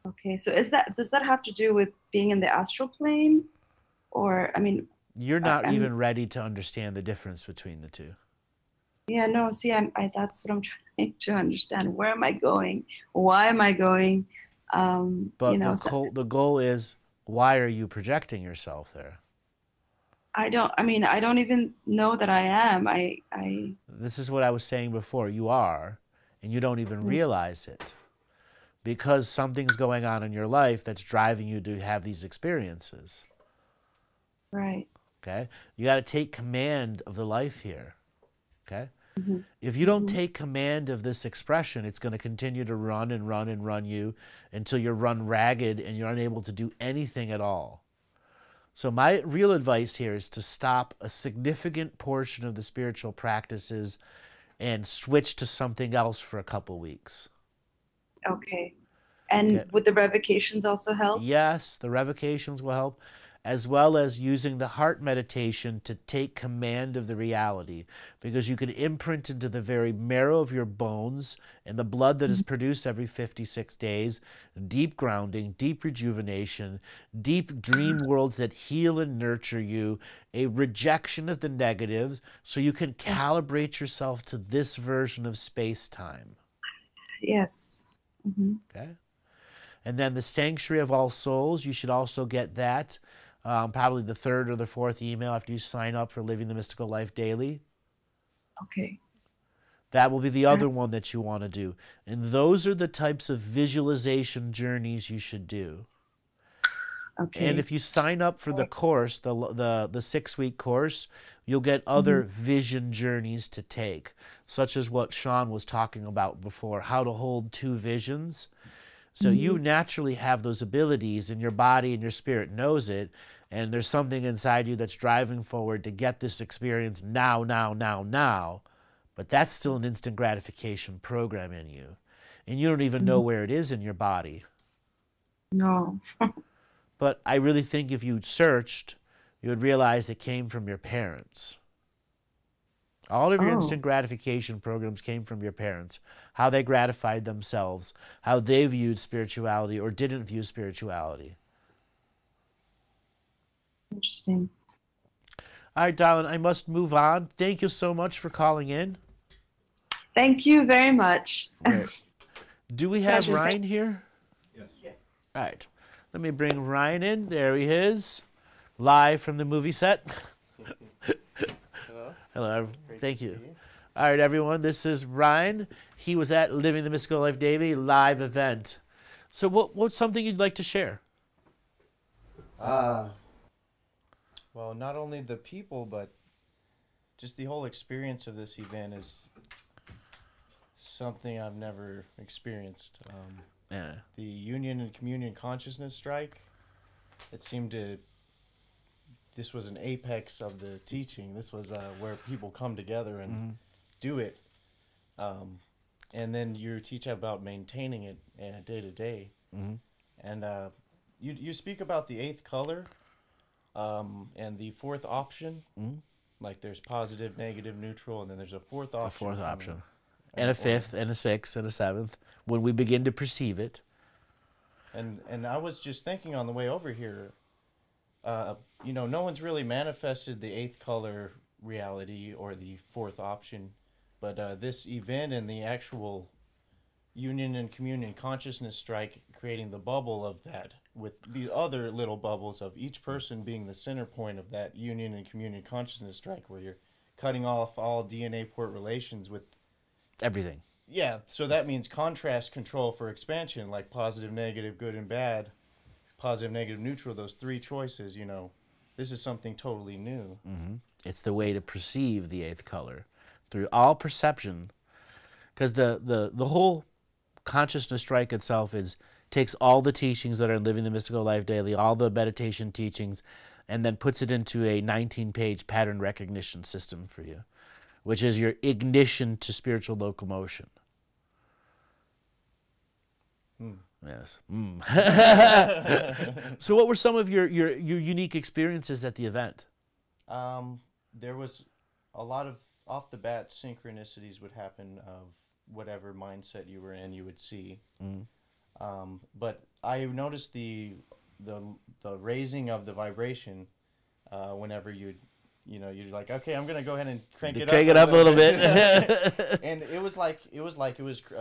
Okay, so does that have to do with being in the astral plane? Or, I mean, You're not I'm- even ready to understand the difference between the two. yeah, no, see, that's what I'm trying to understand. Where am I going? Why am I going? But the goal is, why are you projecting yourself there? I don't even know that I am. This is what I was saying before. You are, and you don't even realize it. Because something's going on in your life that's driving you to have these experiences. Right. Okay? You got to take command of the life here. Okay? If you don't take command of this expression, it's going to continue to run and run and run you until you're run ragged and you're unable to do anything at all. So my real advice here is to stop a significant portion of the spiritual practices and switch to something else for a couple weeks. Okay. And would the revocations also help? Yes, the revocations will help, as well as using the heart meditation to take command of the reality, because you can imprint into the very marrow of your bones and the blood that is produced every 56 days, deep grounding, deep rejuvenation, deep dream worlds that heal and nurture you, a rejection of the negatives, so you can calibrate yourself to this version of space-time. Yes. Okay? And then the Sanctuary of All Souls, you should also get that. Probably the third or the fourth email after you sign up for Living the Mystical Life Daily. Okay. That will be the other one that you want to do. And those are the types of visualization journeys you should do. Okay. And if you sign up for the course, the 6-week course, you'll get other vision journeys to take, such as what Sean was talking about before, how to hold 2 visions. So you naturally have those abilities, and your body and your spirit knows it, and there's something inside you that's driving forward to get this experience now, now, now, now. But that's still an instant gratification program in you. And you don't even know where it is in your body. No. But I really think if you searched, you would realize it came from your parents. All of your instant gratification programs came from your parents, how they gratified themselves, how they viewed spirituality or didn't view spirituality. Interesting. All right, darling, I must move on. Thank you so much for calling in. Thank you very much. Right. Do we have Pleasure. Ryan here? Yes. All right. Let me bring Ryan in. There he is, live from the movie set. Hello. Hello. Great Thank to you. see you. All right, everyone. This is Ryan. He was at Living the Mystical Life Daily live event. So what's something you'd like to share? Well, not only the people, but just the whole experience of this event is something I've never experienced. Yeah. The Union and Communion Consciousness Strike, it seemed to, this was an apex of the teaching. This was where people come together and do it. And then you teach about maintaining it day to day. And you speak about the 8th color and the 4th option. Like there's positive, negative, neutral, and then there's a 4th option. A 4th option. And a 5th, and a 6th, and a 7th, when we begin to perceive it. And I was just thinking on the way over here, no one's really manifested the 8th color reality or the 4th option, but this event and the actual Union and Communion Consciousness Strike, creating the bubble of that, with the other little bubbles of each person being the center point of that Union and Communion Consciousness Strike, where you're cutting off all DNA port relations with Everything. Yeah, so that means contrast control for expansion, like positive, negative, good, and bad, positive, negative, neutral, those three choices, this is something totally new. It's the way to perceive the eighth color through all perception, because the whole consciousness strike itself takes all the teachings that are in Living the Mystical Life Daily, all the meditation teachings, and then puts it into a 19-page pattern recognition system for you, which is your ignition to spiritual locomotion. Yes. So what were some of your unique experiences at the event? There was a lot of off-the-bat synchronicities would happen of whatever mindset you were in, you would see. But I noticed the raising of the vibration whenever you're like, okay, I'm gonna go ahead and crank it up a little bit. And it was like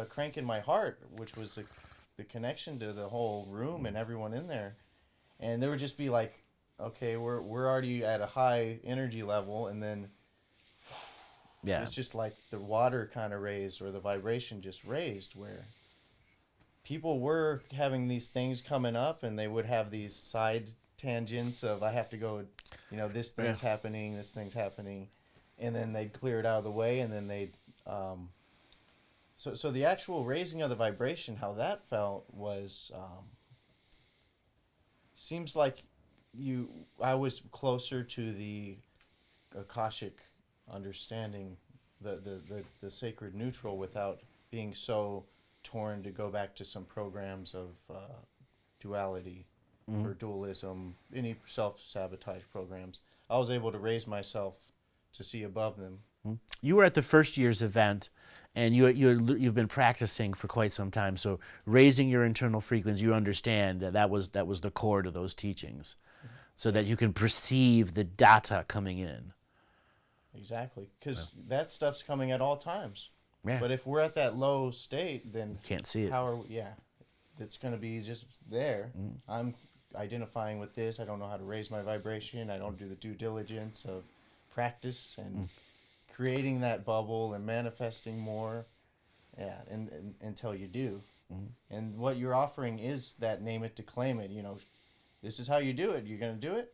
cranking my heart, which was the connection to the whole room and everyone in there. And there would just be like, okay, we're already at a high energy level, and then it's just like the water kind of raised, or the vibration just raised, where people were having these things coming up, and they would have these side tangents of, I have to go, this thing's happening, this thing's happening, and then they'd clear it out of the way, and then they'd so the actual raising of the vibration, how that felt was seems like I was closer to the Akashic understanding, the sacred neutral, without being so torn to go back to some programs of duality or dualism, any self-sabotage programs. I was able to raise myself to see above them. You were at the first year's event, and you've been practicing for quite some time. So raising your internal frequency, you understand that was the core to those teachings, so that you can perceive the data coming in. Exactly, because that stuff's coming at all times. Yeah. But if we're at that low state, then you can't see it. It's going to be just there. I'm identifying with this. I don't know how to raise my vibration. I don't do the due diligence of practice and creating that bubble and manifesting more. Yeah, and until you do. And what you're offering is that name it to claim it. This is how you do it. You're going to do it.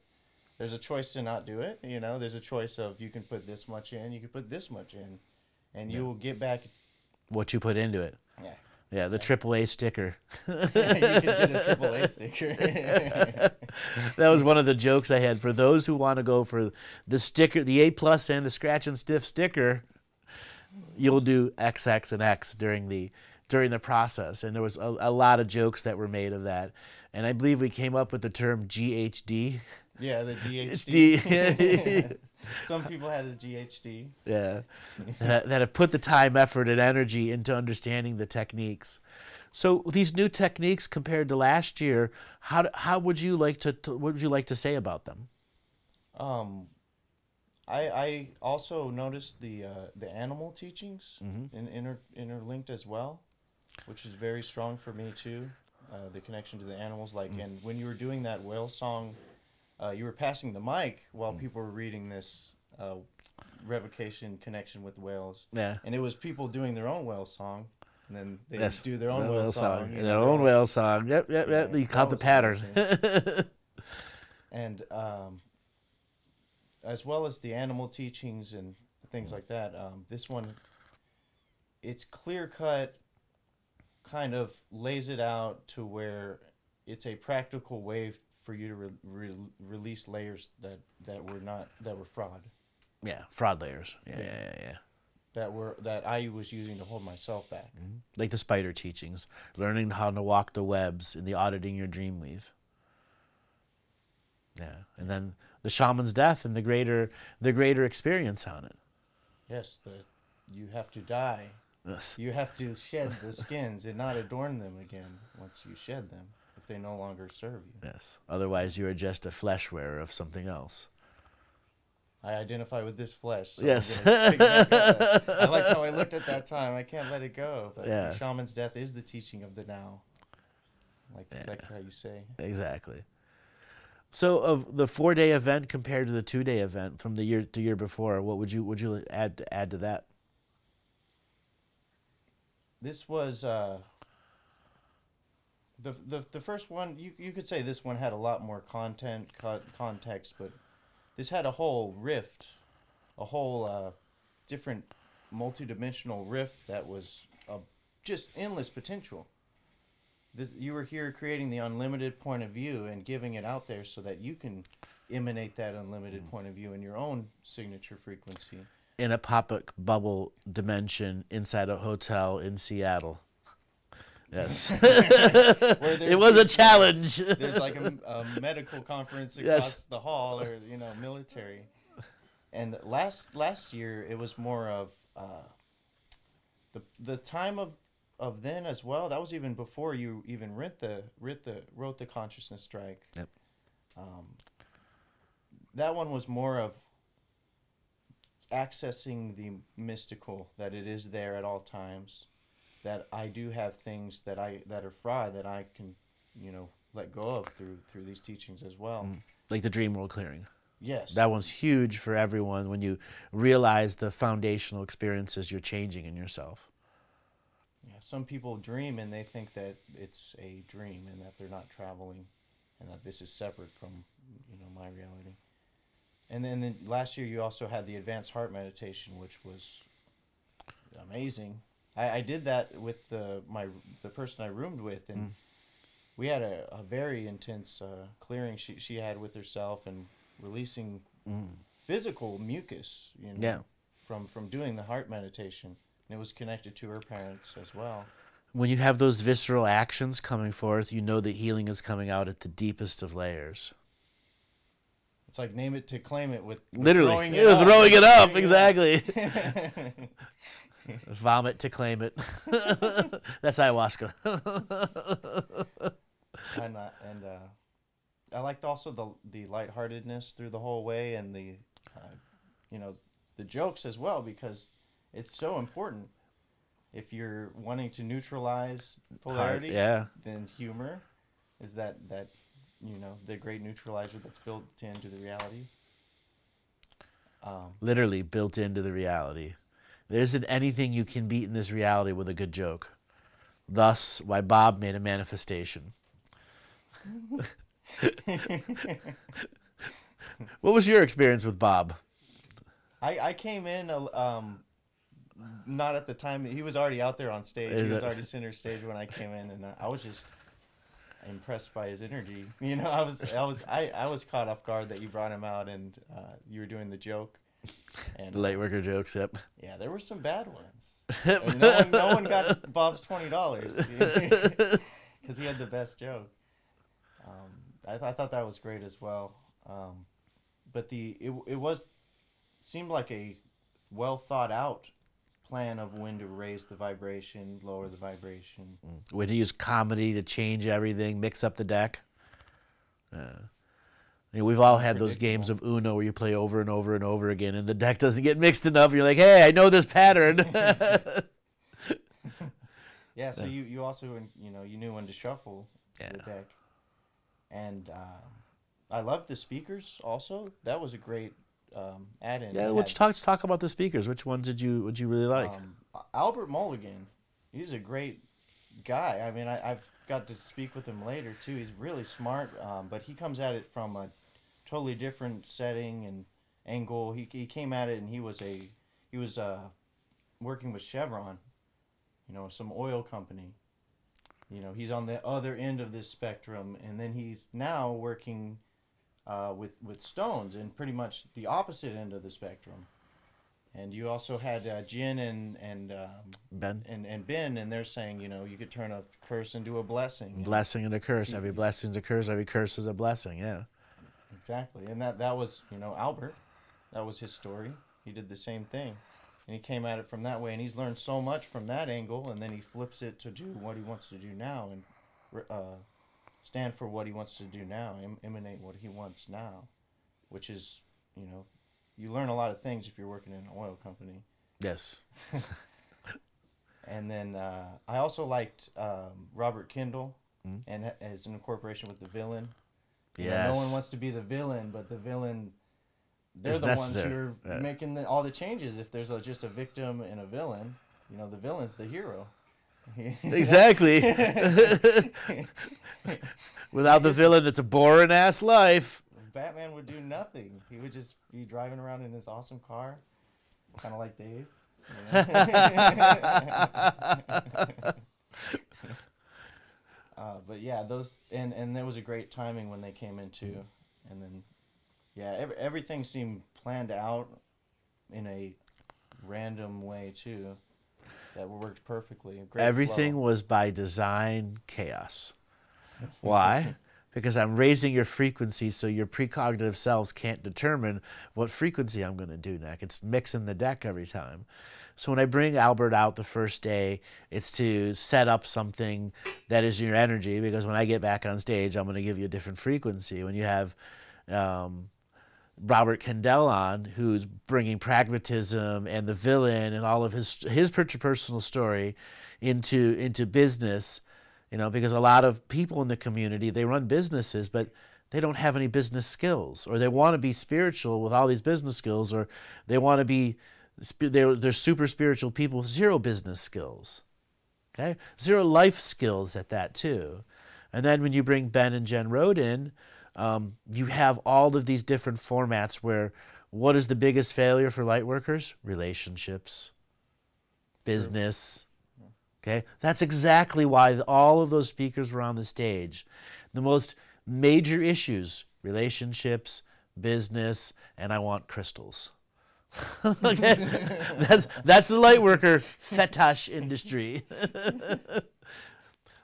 There's a choice to not do it. There's a choice of, you can put this much in, you can put this much in, and you will get back what you put into it. Yeah. Yeah, the AAA sticker. You could get a AAA sticker. That was one of the jokes I had. For those who want to go for the sticker, the A+ and the scratch and stiff sticker, you'll do XX and X during the process. And there was a lot of jokes that were made of that. And I believe we came up with the term GHD. Yeah, the GHD. Some people had a GHD. Yeah, that have put the time, effort, and energy into understanding the techniques. So these new techniques compared to last year, how would you like to what would you like to say about them? I also noticed the animal teachings interlinked as well, which is very strong for me too. The connection to the animals, and when you were doing that whale song. You were passing the mic while people were reading this revocation connection with whales. Yeah. And it was people doing their own whale song. And then they do their own whale song. Their own whale song. Yep. You caught the pattern. And as well as the animal teachings and things like that, this one, it's clear-cut, kind of lays it out to where it's a practical way for you to release layers that were fraud. Yeah, fraud layers. Yeah. That I was using to hold myself back. Like the spider teachings, learning how to walk the webs in the auditing your dream weave. Yeah, and then the shaman's death and the greater experience on it. Yes, you have to die. Yes. You have to shed the skins and not adorn them again once you shed them. If they no longer serve you. Yes. Otherwise, you are just a flesh wearer of something else. I identify with this flesh. So yes. I liked how I looked at that time. I can't let it go. But the shaman's death is the teaching of the now. Like how you say. Exactly. So, of the 4-day event compared to the 2-day event from the year before, what would you add to that? this was the first one. You could say this one had a lot more context, but this had a whole rift, a whole different multidimensional rift that was just endless potential. You were here creating the unlimited point of view and giving it out there so that you can emanate that unlimited point of view in your own signature frequency. In a pop-up bubble dimension inside a hotel in Seattle. Yes. It was a challenge. There's like a medical conference across the hall, or military. And last year it was more of the time of then as well. That was even before you even wrote the consciousness strike. Yep. That one was more of accessing the mystical, that it is there at all times, that I do have things that are fried that I can let go of through these teachings as well. Like the dream world clearing. Yes. That one's huge for everyone when you realize the foundational experiences you're changing in yourself. Yeah, some people dream and they think that it's a dream and that they're not traveling and that this is separate from my reality. And then last year you also had the advanced heart meditation, which was amazing. I did that with the person I roomed with, and we had a very intense clearing she had with herself and releasing physical mucus, from doing the heart meditation. And it was connected to her parents as well. When you have those visceral actions coming forth, you know the healing is coming out at the deepest of layers. It's like name it to claim it with literally throwing it up. Throwing it up, exactly. Vomit to claim it. That's ayahuasca. and I liked also the lightheartedness through the whole way, and the jokes as well, because it's so important. If you're wanting to neutralize polarity, then humor is that the great neutralizer that's built into the reality. Literally built into the reality. There isn't anything you can beat in this reality with a good joke. Thus, why Bob made a manifestation. What was your experience with Bob? I came in not at the time. He was already out there on stage. He was already center stage when I came in, and I was just impressed by his energy. I was caught off guard that you brought him out and you were doing the joke. And Light worker jokes, yep. Yeah, there were some bad ones. And no one got Bob's $20 because he had the best joke. I thought that was great as well. But it seemed like a well thought out plan of when to raise the vibration, lower the vibration. When to use comedy to change everything, mix up the deck. We've all had those games of Uno where you play over and over and over again, and the deck doesn't get mixed enough. You're like, hey, I know this pattern. Yeah, so you also you knew when to shuffle the deck, and I loved the speakers also. That was a great add-in. Yeah, let's talk about the speakers. Which ones would you really like? Albert Mulligan, he's a great guy. I mean, I've got to speak with him later too. He's really smart, but he comes at it from a totally different setting and angle. He came at it and he was working with Chevron, some oil company. He's on the other end of this spectrum, and then he's now working with stones and pretty much the opposite end of the spectrum. And you also had Jin and Ben, and they're saying you could turn a curse into a blessing. Blessing and a curse. Every blessing's a curse. Every curse is a blessing. Yeah. Exactly, and that was Albert. That was his story. He did the same thing, and he came at it from that way, and he's learned so much from that angle, and then he flips it to do what he wants to do now, and stand for what he wants to do now, emanate what he wants now, which is you learn a lot of things if you're working in an oil company. Yes. And then I also liked Robert Kindle and as an incorporation with the villain. Yes. No one wants to be the villain, but the villain, they're It's the necessary. ones who are making all the changes. If there's just a victim and a villain, the villain's the hero. Exactly. Without the villain, it's a boring ass life. Batman would do nothing. He would just be driving around in his awesome car, kind of like Dave. But yeah, those and there was a great timing when they came in too, and then yeah, everything seemed planned out in a random way too, that worked perfectly. Great Everything flow. was by design chaos. Why? Because I'm raising your frequency so your precognitive selves can't determine what frequency I'm going to do next. It's mixing the deck every time. So when I bring Albert out the first day, it's to set up something that is your energy, because when I get back on stage, I'm going to give you a different frequency. When you have Robert Kendall on, who's bringing pragmatism and the villain and all of his personal story into business, you know, because a lot of people in the community, they run businesses, but they don't have any business skills, or they want to be spiritual with all these business skills, or they want to be, they're super spiritual people with zero business skills, okay? Zero life skills at that too. And then when you bring Ben and Jen Rode in, you have all of these different formats where what is the biggest failure for light workers? Relationships, business. Okay, that's exactly why all of those speakers were on the stage. The most major issues: relationships, business, and I want crystals. Okay, that's the light worker fetish industry.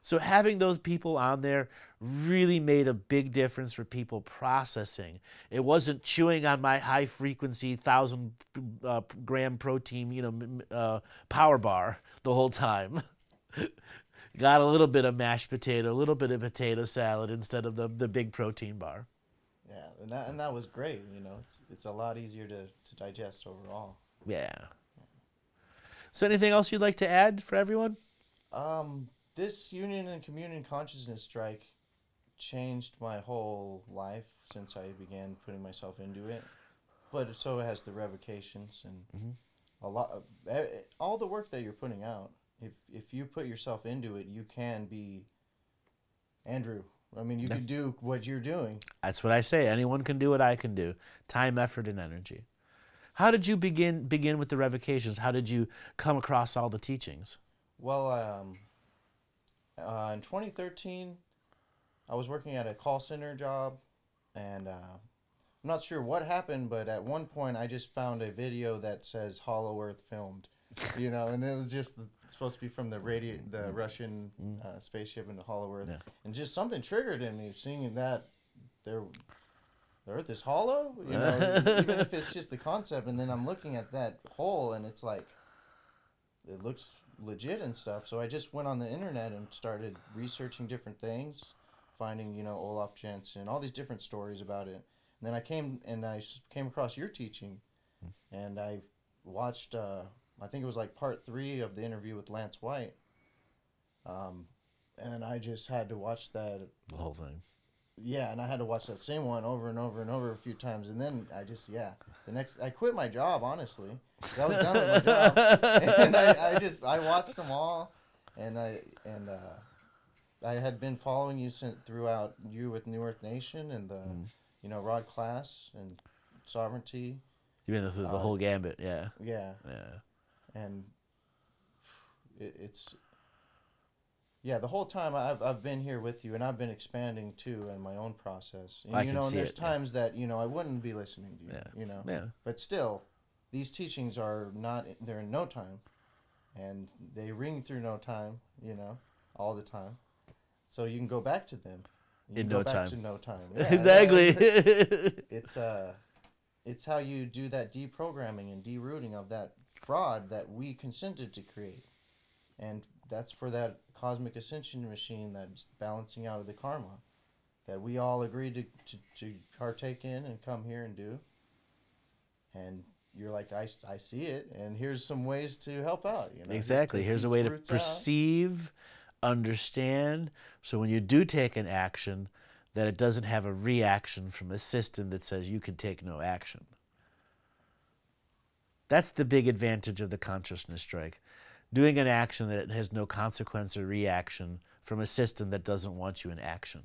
So having those people on there really made a big difference for people processing. It wasn't chewing on my high frequency 1,000 gram protein, power bar the whole time. Got a little bit of mashed potato, a little bit of potato salad instead of the big protein bar. Yeah, and that was great. You know, it's a lot easier to digest overall. Yeah. So anything else you'd like to add for everyone? This union and communion consciousness strike changed my whole life since I began putting myself into it. But so has the revocations and a lot of all the work that you're putting out. If you put yourself into it, you can be Andrew. I mean, you can do what you're doing. That's what I say. Anyone can do what I can do. Time, effort, and energy. How did you begin with the revocations? How did you come across all the teachings? Well, in 2013, I was working at a call center job, and I'm not sure what happened, but at one point I just found a video that says Hollow Earth filmed, you know, and it was just supposed to be from the Russian spaceship into Hollow Earth, and just something triggered in me seeing that the Earth is hollow, you know, even if it's just the concept, and then I'm looking at that hole and it's like, it looks legit and stuff. So I just went on the internet and started researching different things, finding, you know, Olaf Jensen, all these different stories about it. And then I came across your teaching, and I watched, I think it was like part 3 of the interview with Lance White. And I just had to watch that. The whole thing. Yeah, and I had to watch that same one over and over and over a few times. And then I quit my job, honestly. I was done with my job. And I watched them all. And I had been following you throughout you with New Earth Nation and the, you know, Rod Class and Sovereignty. You mean the whole gambit, yeah. Yeah. Yeah. And it's the whole time I've been here with you, and I've been expanding too in my own process. And, you know, and there's times that, you know, I wouldn't be listening to you, you know. Yeah. But still, these teachings they're in no time, and they ring through no time, you know, all the time. So you can go back to them. In no time. To no time. Yeah, exactly. It's how you do that deprogramming and derooting of that fraud that we consented to create. And that's for that cosmic ascension machine that's balancing out of the karma that we all agreed to partake in and come here and do. And you're like, I see it, and here's some ways to help out. You know? Exactly. Here's a way to perceive, understand, so when you do take an action, that it doesn't have a reaction from a system that says you can take no action. That's the big advantage of the consciousness strike. Doing an action that has no consequence or reaction from a system that doesn't want you in action.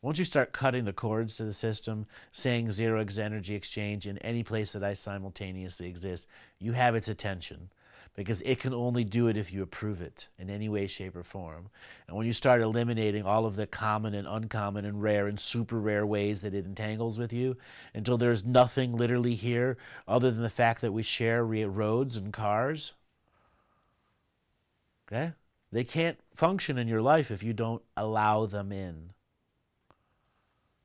Once you start cutting the cords to the system, saying 0x energy exchange in any place that I simultaneously exist, you have its attention, because it can only do it if you approve it in any way, shape, or form. And when you start eliminating all of the common and uncommon and rare and super rare ways that it entangles with you, until there's nothing literally here other than the fact that we share roads and cars, okay? They can't function in your life if you don't allow them in.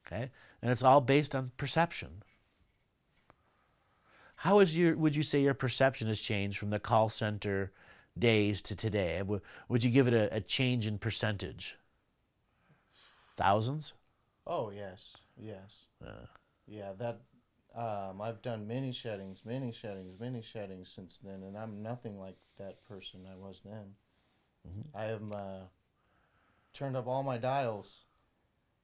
Okay? And it's all based on perception. How would you say your perception has changed from the call center days to today? Would you give it a change in percentage? Thousands? Oh, yes. Yeah, that I've done many sheddings since then, and I'm nothing like that person I was then. Mm-hmm. I have turned up all my dials,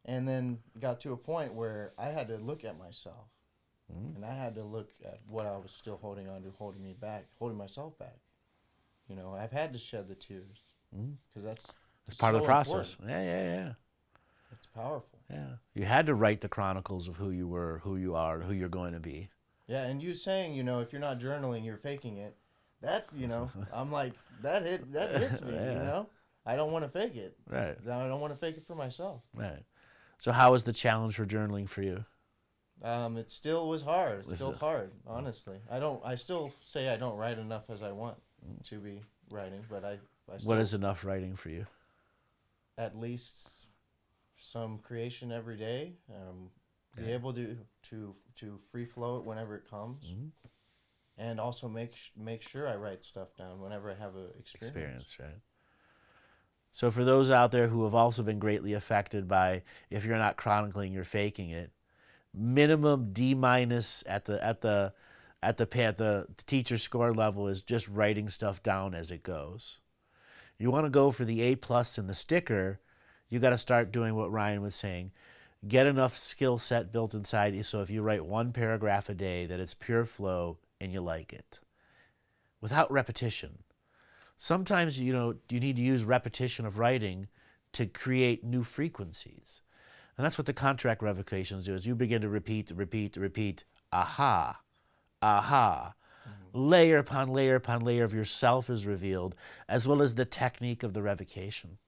and then got to a point where I had to look at myself. Mm-hmm. And I had to look at what I was still holding on to, holding myself back. You know, I've had to shed the tears because that's part of the process. Important. Yeah. It's powerful. Yeah, you had to write the chronicles of who you were, who you are, who you're going to be. Yeah, and you saying, you know, if you're not journaling, you're faking it. That, you know, I'm like, that hits me. Yeah. You know, I don't want to fake it. Right. I don't want to fake it for myself. Right. So how was the challenge for journaling for you? It still was hard. It's still hard, honestly. I still say I don't write enough as I want to be writing, but I still, what is enough writing for you? At least some creation every day. Be able to free flow it whenever it comes, and also make sure I write stuff down whenever I have a experience. Right. So for those out there who have also been greatly affected by, if you're not chronicling, you're faking it, minimum D- at the teacher score level is just writing stuff down as it goes. You want to go for the A+ and the sticker, you got to start doing what Ryan was saying. Get enough skill set built inside you so if you write one paragraph a day that it's pure flow and you like it. Without repetition. Sometimes, you need to use repetition of writing to create new frequencies. And that's what the contract revocations do, is you begin to repeat, aha, aha. Layer upon layer upon layer of yourself is revealed, as well as the technique of the revocation.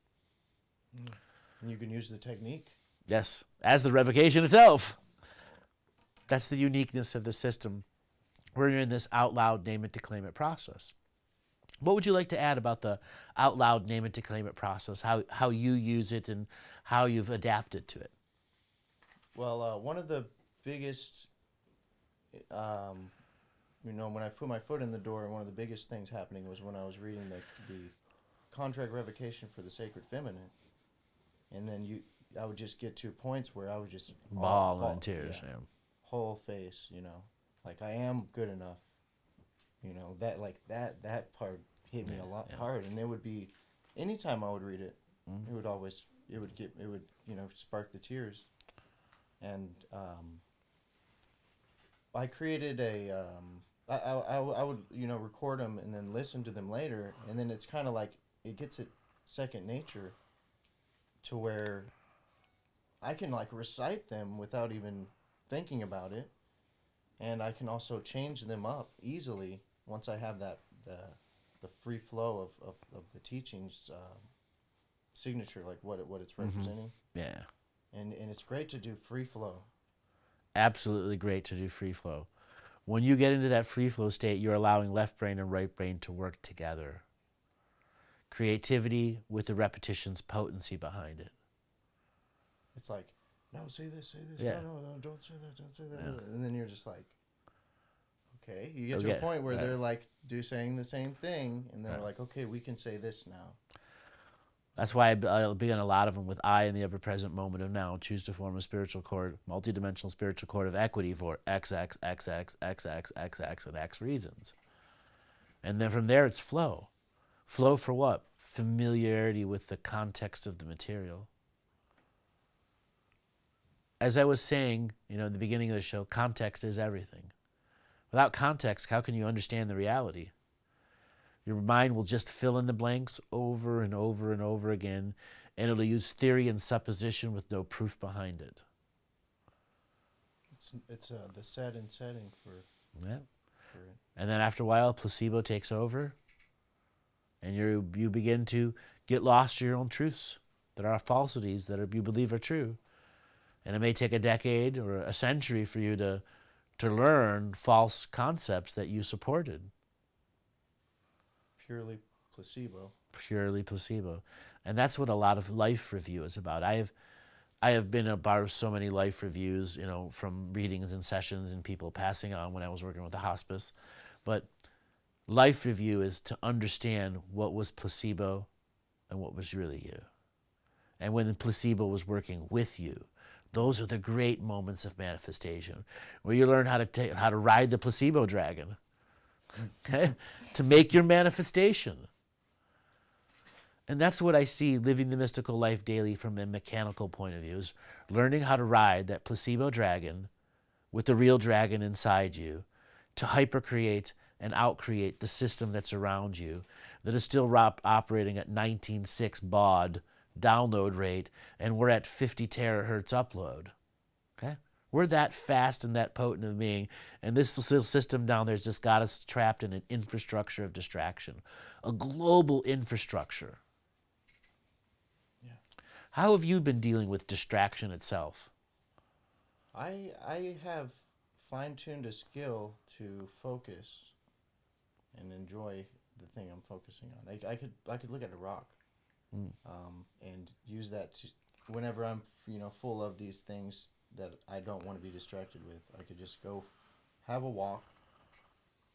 And you can use the technique. Yes, as the revocation itself. That's the uniqueness of the system. We're in this out loud, name it to claim it process. What would you like to add about the out loud, name it to claim it process, how you use it and how you've adapted to it? Well, one of the biggest, when I put my foot in the door, one of the biggest things happening was when I was reading the contract revocation for the sacred feminine. And then I would just get to points where I would just bawl in tears. Yeah. Whole face, like I am good enough. That part hit me a lot hard, and it would be, anytime I would read it, it would spark the tears. And I created I would record them and then listen to them later, and then it's kind of like it gets it second nature, to where I can like recite them without even thinking about it, and I can also change them up easily once I have the free flow of the teachings signature, like what it's representing. Yeah. And it's great to do free flow. Absolutely great to do free flow. When you get into that free flow state, you're allowing left brain and right brain to work together. Creativity with the repetition's potency behind it. It's like, no, say this. Yeah. No, don't say that. Yeah. And then you're just like, okay. You get to a point where they're like saying the same thing, and they're like, okay, we can say this now. That's why I begin a lot of them with I in the ever-present moment of now. Choose to form a spiritual chord, multidimensional spiritual chord of equity for XX, XX, XX, XX, and X reasons. And then from there, it's flow. Flow for what? Familiarity with the context of the material. As I was saying, in the beginning of the show, context is everything. Without context, how can you understand the reality? Your mind will just fill in the blanks over and over and over again, and it'll use theory and supposition with no proof behind it. It's the set and setting for Yeah. for it. And then after a while, placebo takes over, and you begin to get lost to your own truths that are falsities that you believe are true. And it may take a decade or a century for you to learn false concepts that you supported. Purely placebo. Purely placebo. And that's what a lot of life review is about. I have been a part of so many life reviews, you know, from readings and sessions and people passing on when I was working with the hospice. But life review is to understand what was placebo and what was really you. And when the placebo was working with you, those are the great moments of manifestation, where you learn how to ride the placebo dragon, okay, to make your manifestation. And that's what I see living the mystical life daily from a mechanical point of view, is learning how to ride that placebo dragon with the real dragon inside you to hypercreate and outcreate the system that's around you that is still operating at 19.6 baud download rate, and we're at 50 terahertz upload. Okay? We're that fast and that potent of being, and this system down there has just got us trapped in an infrastructure of distraction, a global infrastructure. Yeah. How have you been dealing with distraction itself? I have fine-tuned a skill to focus and enjoy the thing I'm focusing on. I could look at a rock, and use that to, whenever I'm full of these things that I don't want to be distracted with. I could just go have a walk,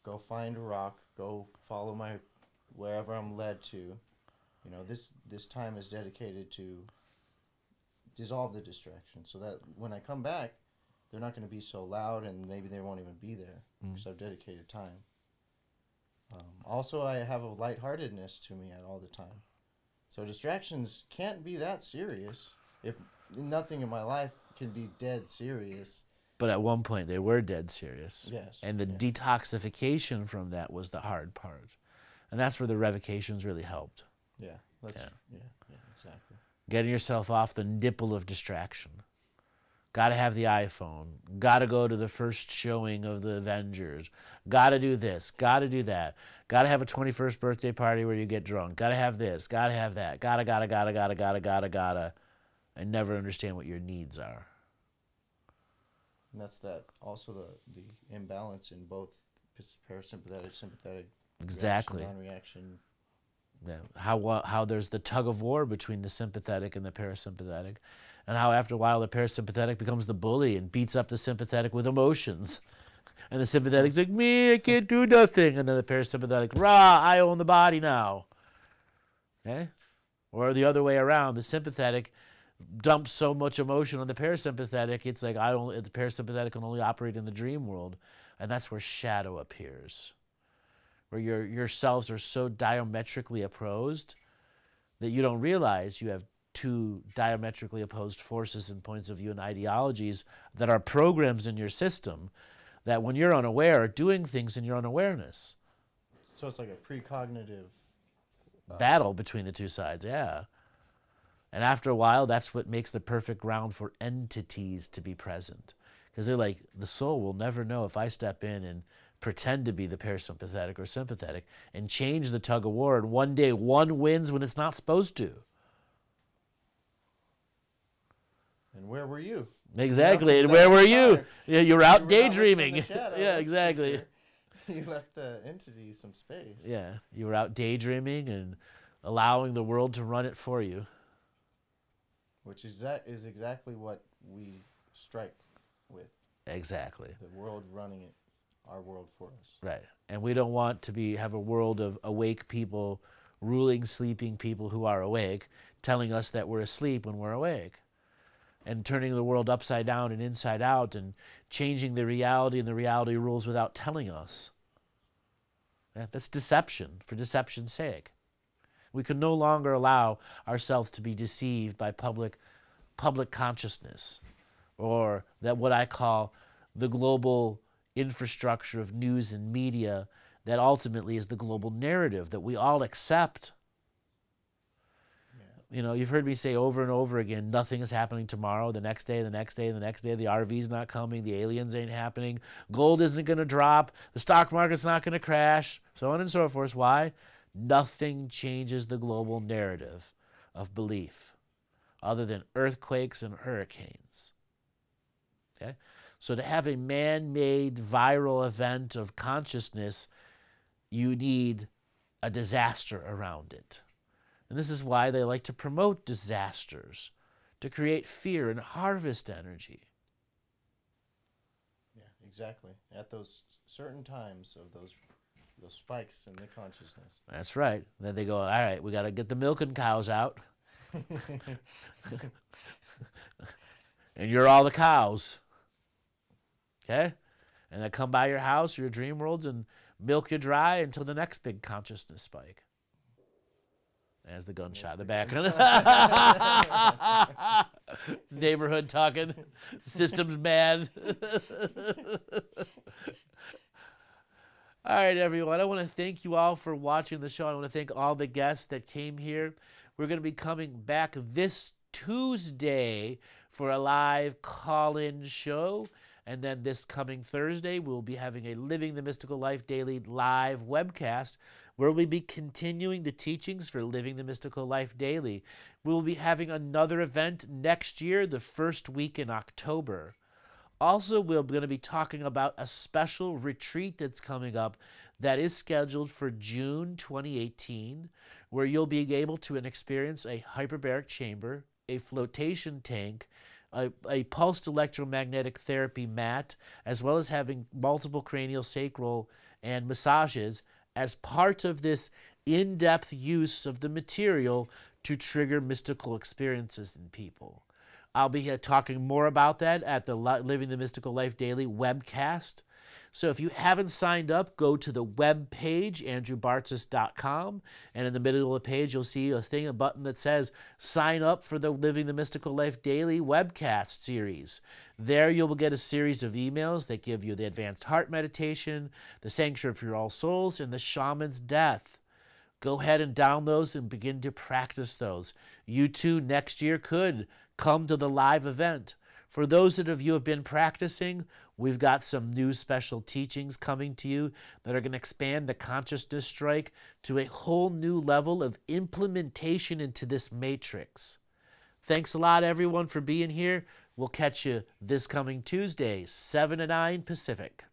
go find a rock, go follow my wherever I'm led to. This time is dedicated to dissolve the distraction, so that when I come back, they're not going to be so loud, and maybe they won't even be there because I've dedicated time. Also, I have a lightheartedness to me at all the time. So distractions can't be that serious. If nothing in my life can be dead serious. But at one point, they were dead serious. Yes. And the detoxification from that was the hard part. And that's where the revocations really helped. Yeah. Yeah, Exactly. Getting yourself off the nipple of distraction. Got to have the iPhone. Got to go to the first showing of the Avengers. Got to do this. Got to do that. Got to have a 21st birthday party where you get drunk. Got to have this. Got to have that. Gotta. And never understand what your needs are. And that's that. Also, the imbalance in both parasympathetic, sympathetic. Exactly. Non-reaction. Yeah. How there's the tug of war between the sympathetic and the parasympathetic. And how after a while the parasympathetic becomes the bully and beats up the sympathetic with emotions. And the sympathetic's like, me, I can't do nothing. And then the parasympathetic, rah, I own the body now. Okay? Or the other way around, the sympathetic dumps so much emotion on the parasympathetic, it's like the parasympathetic can only operate in the dream world. And that's where shadow appears. Where yourselves are so diametrically opposed that you don't realize you have two diametrically opposed forces and points of view and ideologies that are programs in your system that when you're unaware are doing things in your unawareness. So it's like a precognitive battle between the two sides, yeah. And after a while, that's what makes the perfect ground for entities to be present. Because they're like, the soul will never know if I step in and pretend to be the parasympathetic or sympathetic and change the tug of war, and one day one wins when it's not supposed to. And where were you? Exactly. And where were you? Yeah, you were out daydreaming. Shadow, Yeah, exactly. You left the entity some space. Yeah, you were out daydreaming and allowing the world to run it for you. Which is exactly what we strike with. Exactly. The world running it, our world for us. Right. And we don't want to have a world of awake people ruling sleeping people who are awake, telling us that we're asleep when we're awake, and turning the world upside down and inside out and changing the reality and the reality rules without telling us. That's deception for deception's sake. We can no longer allow ourselves to be deceived by public consciousness, or that what I call the global infrastructure of news and media that ultimately is the global narrative that we all accept. You know, you've heard me say over and over again, nothing is happening tomorrow, the next day, the next day, the next day. The RV's not coming. The aliens ain't happening. Gold isn't going to drop. The stock market's not going to crash, so on and so forth. Why? Nothing changes the global narrative of belief other than earthquakes and hurricanes. Okay? So to have a man-made viral event of consciousness, you need a disaster around it. And this is why they like to promote disasters, to create fear and harvest energy. Yeah, exactly. At those certain times of those spikes in the consciousness. That's right. Then they go, all right, we got to get the milking cows out. And you're all the cows. Okay? And they come by your house or your dream worlds and milk you dry until the next big consciousness spike. As the gunshot in the background. Neighborhood talking. System's mad. All right, everyone. I want to thank you all for watching the show. I want to thank all the guests that came here. We're going to be coming back this Tuesday for a live call-in show. And then this coming Thursday, we'll be having a Living the Mystical Life Daily live webcast where we'll be continuing the teachings for Living the Mystical Life Daily. We will be having another event next year, the first week in October. Also, we're going to be talking about a special retreat that's coming up that is scheduled for June 2018, where you'll be able to experience a hyperbaric chamber, a flotation tank, a pulsed electromagnetic therapy mat, as well as having multiple cranial sacral and massages as part of this in-depth use of the material to trigger mystical experiences in people. I'll be talking more about that at the Living the Mystical Life Daily webcast. So if you haven't signed up, go to the web page, andrewbartzis.com, and in the middle of the page, you'll see a button that says, sign up for the Living the Mystical Life Daily webcast series. There you'll get a series of emails that give you the Advanced Heart Meditation, the Sanctuary for All Souls, and the Shaman's Death. Go ahead and download those and begin to practice those. You too, next year, could come to the live event. For those of you who have been practicing, we've got some new special teachings coming to you that are going to expand the consciousness strike to a whole new level of implementation into this matrix. Thanks a lot, everyone, for being here. We'll catch you this coming Tuesday, 7 to 9 Pacific.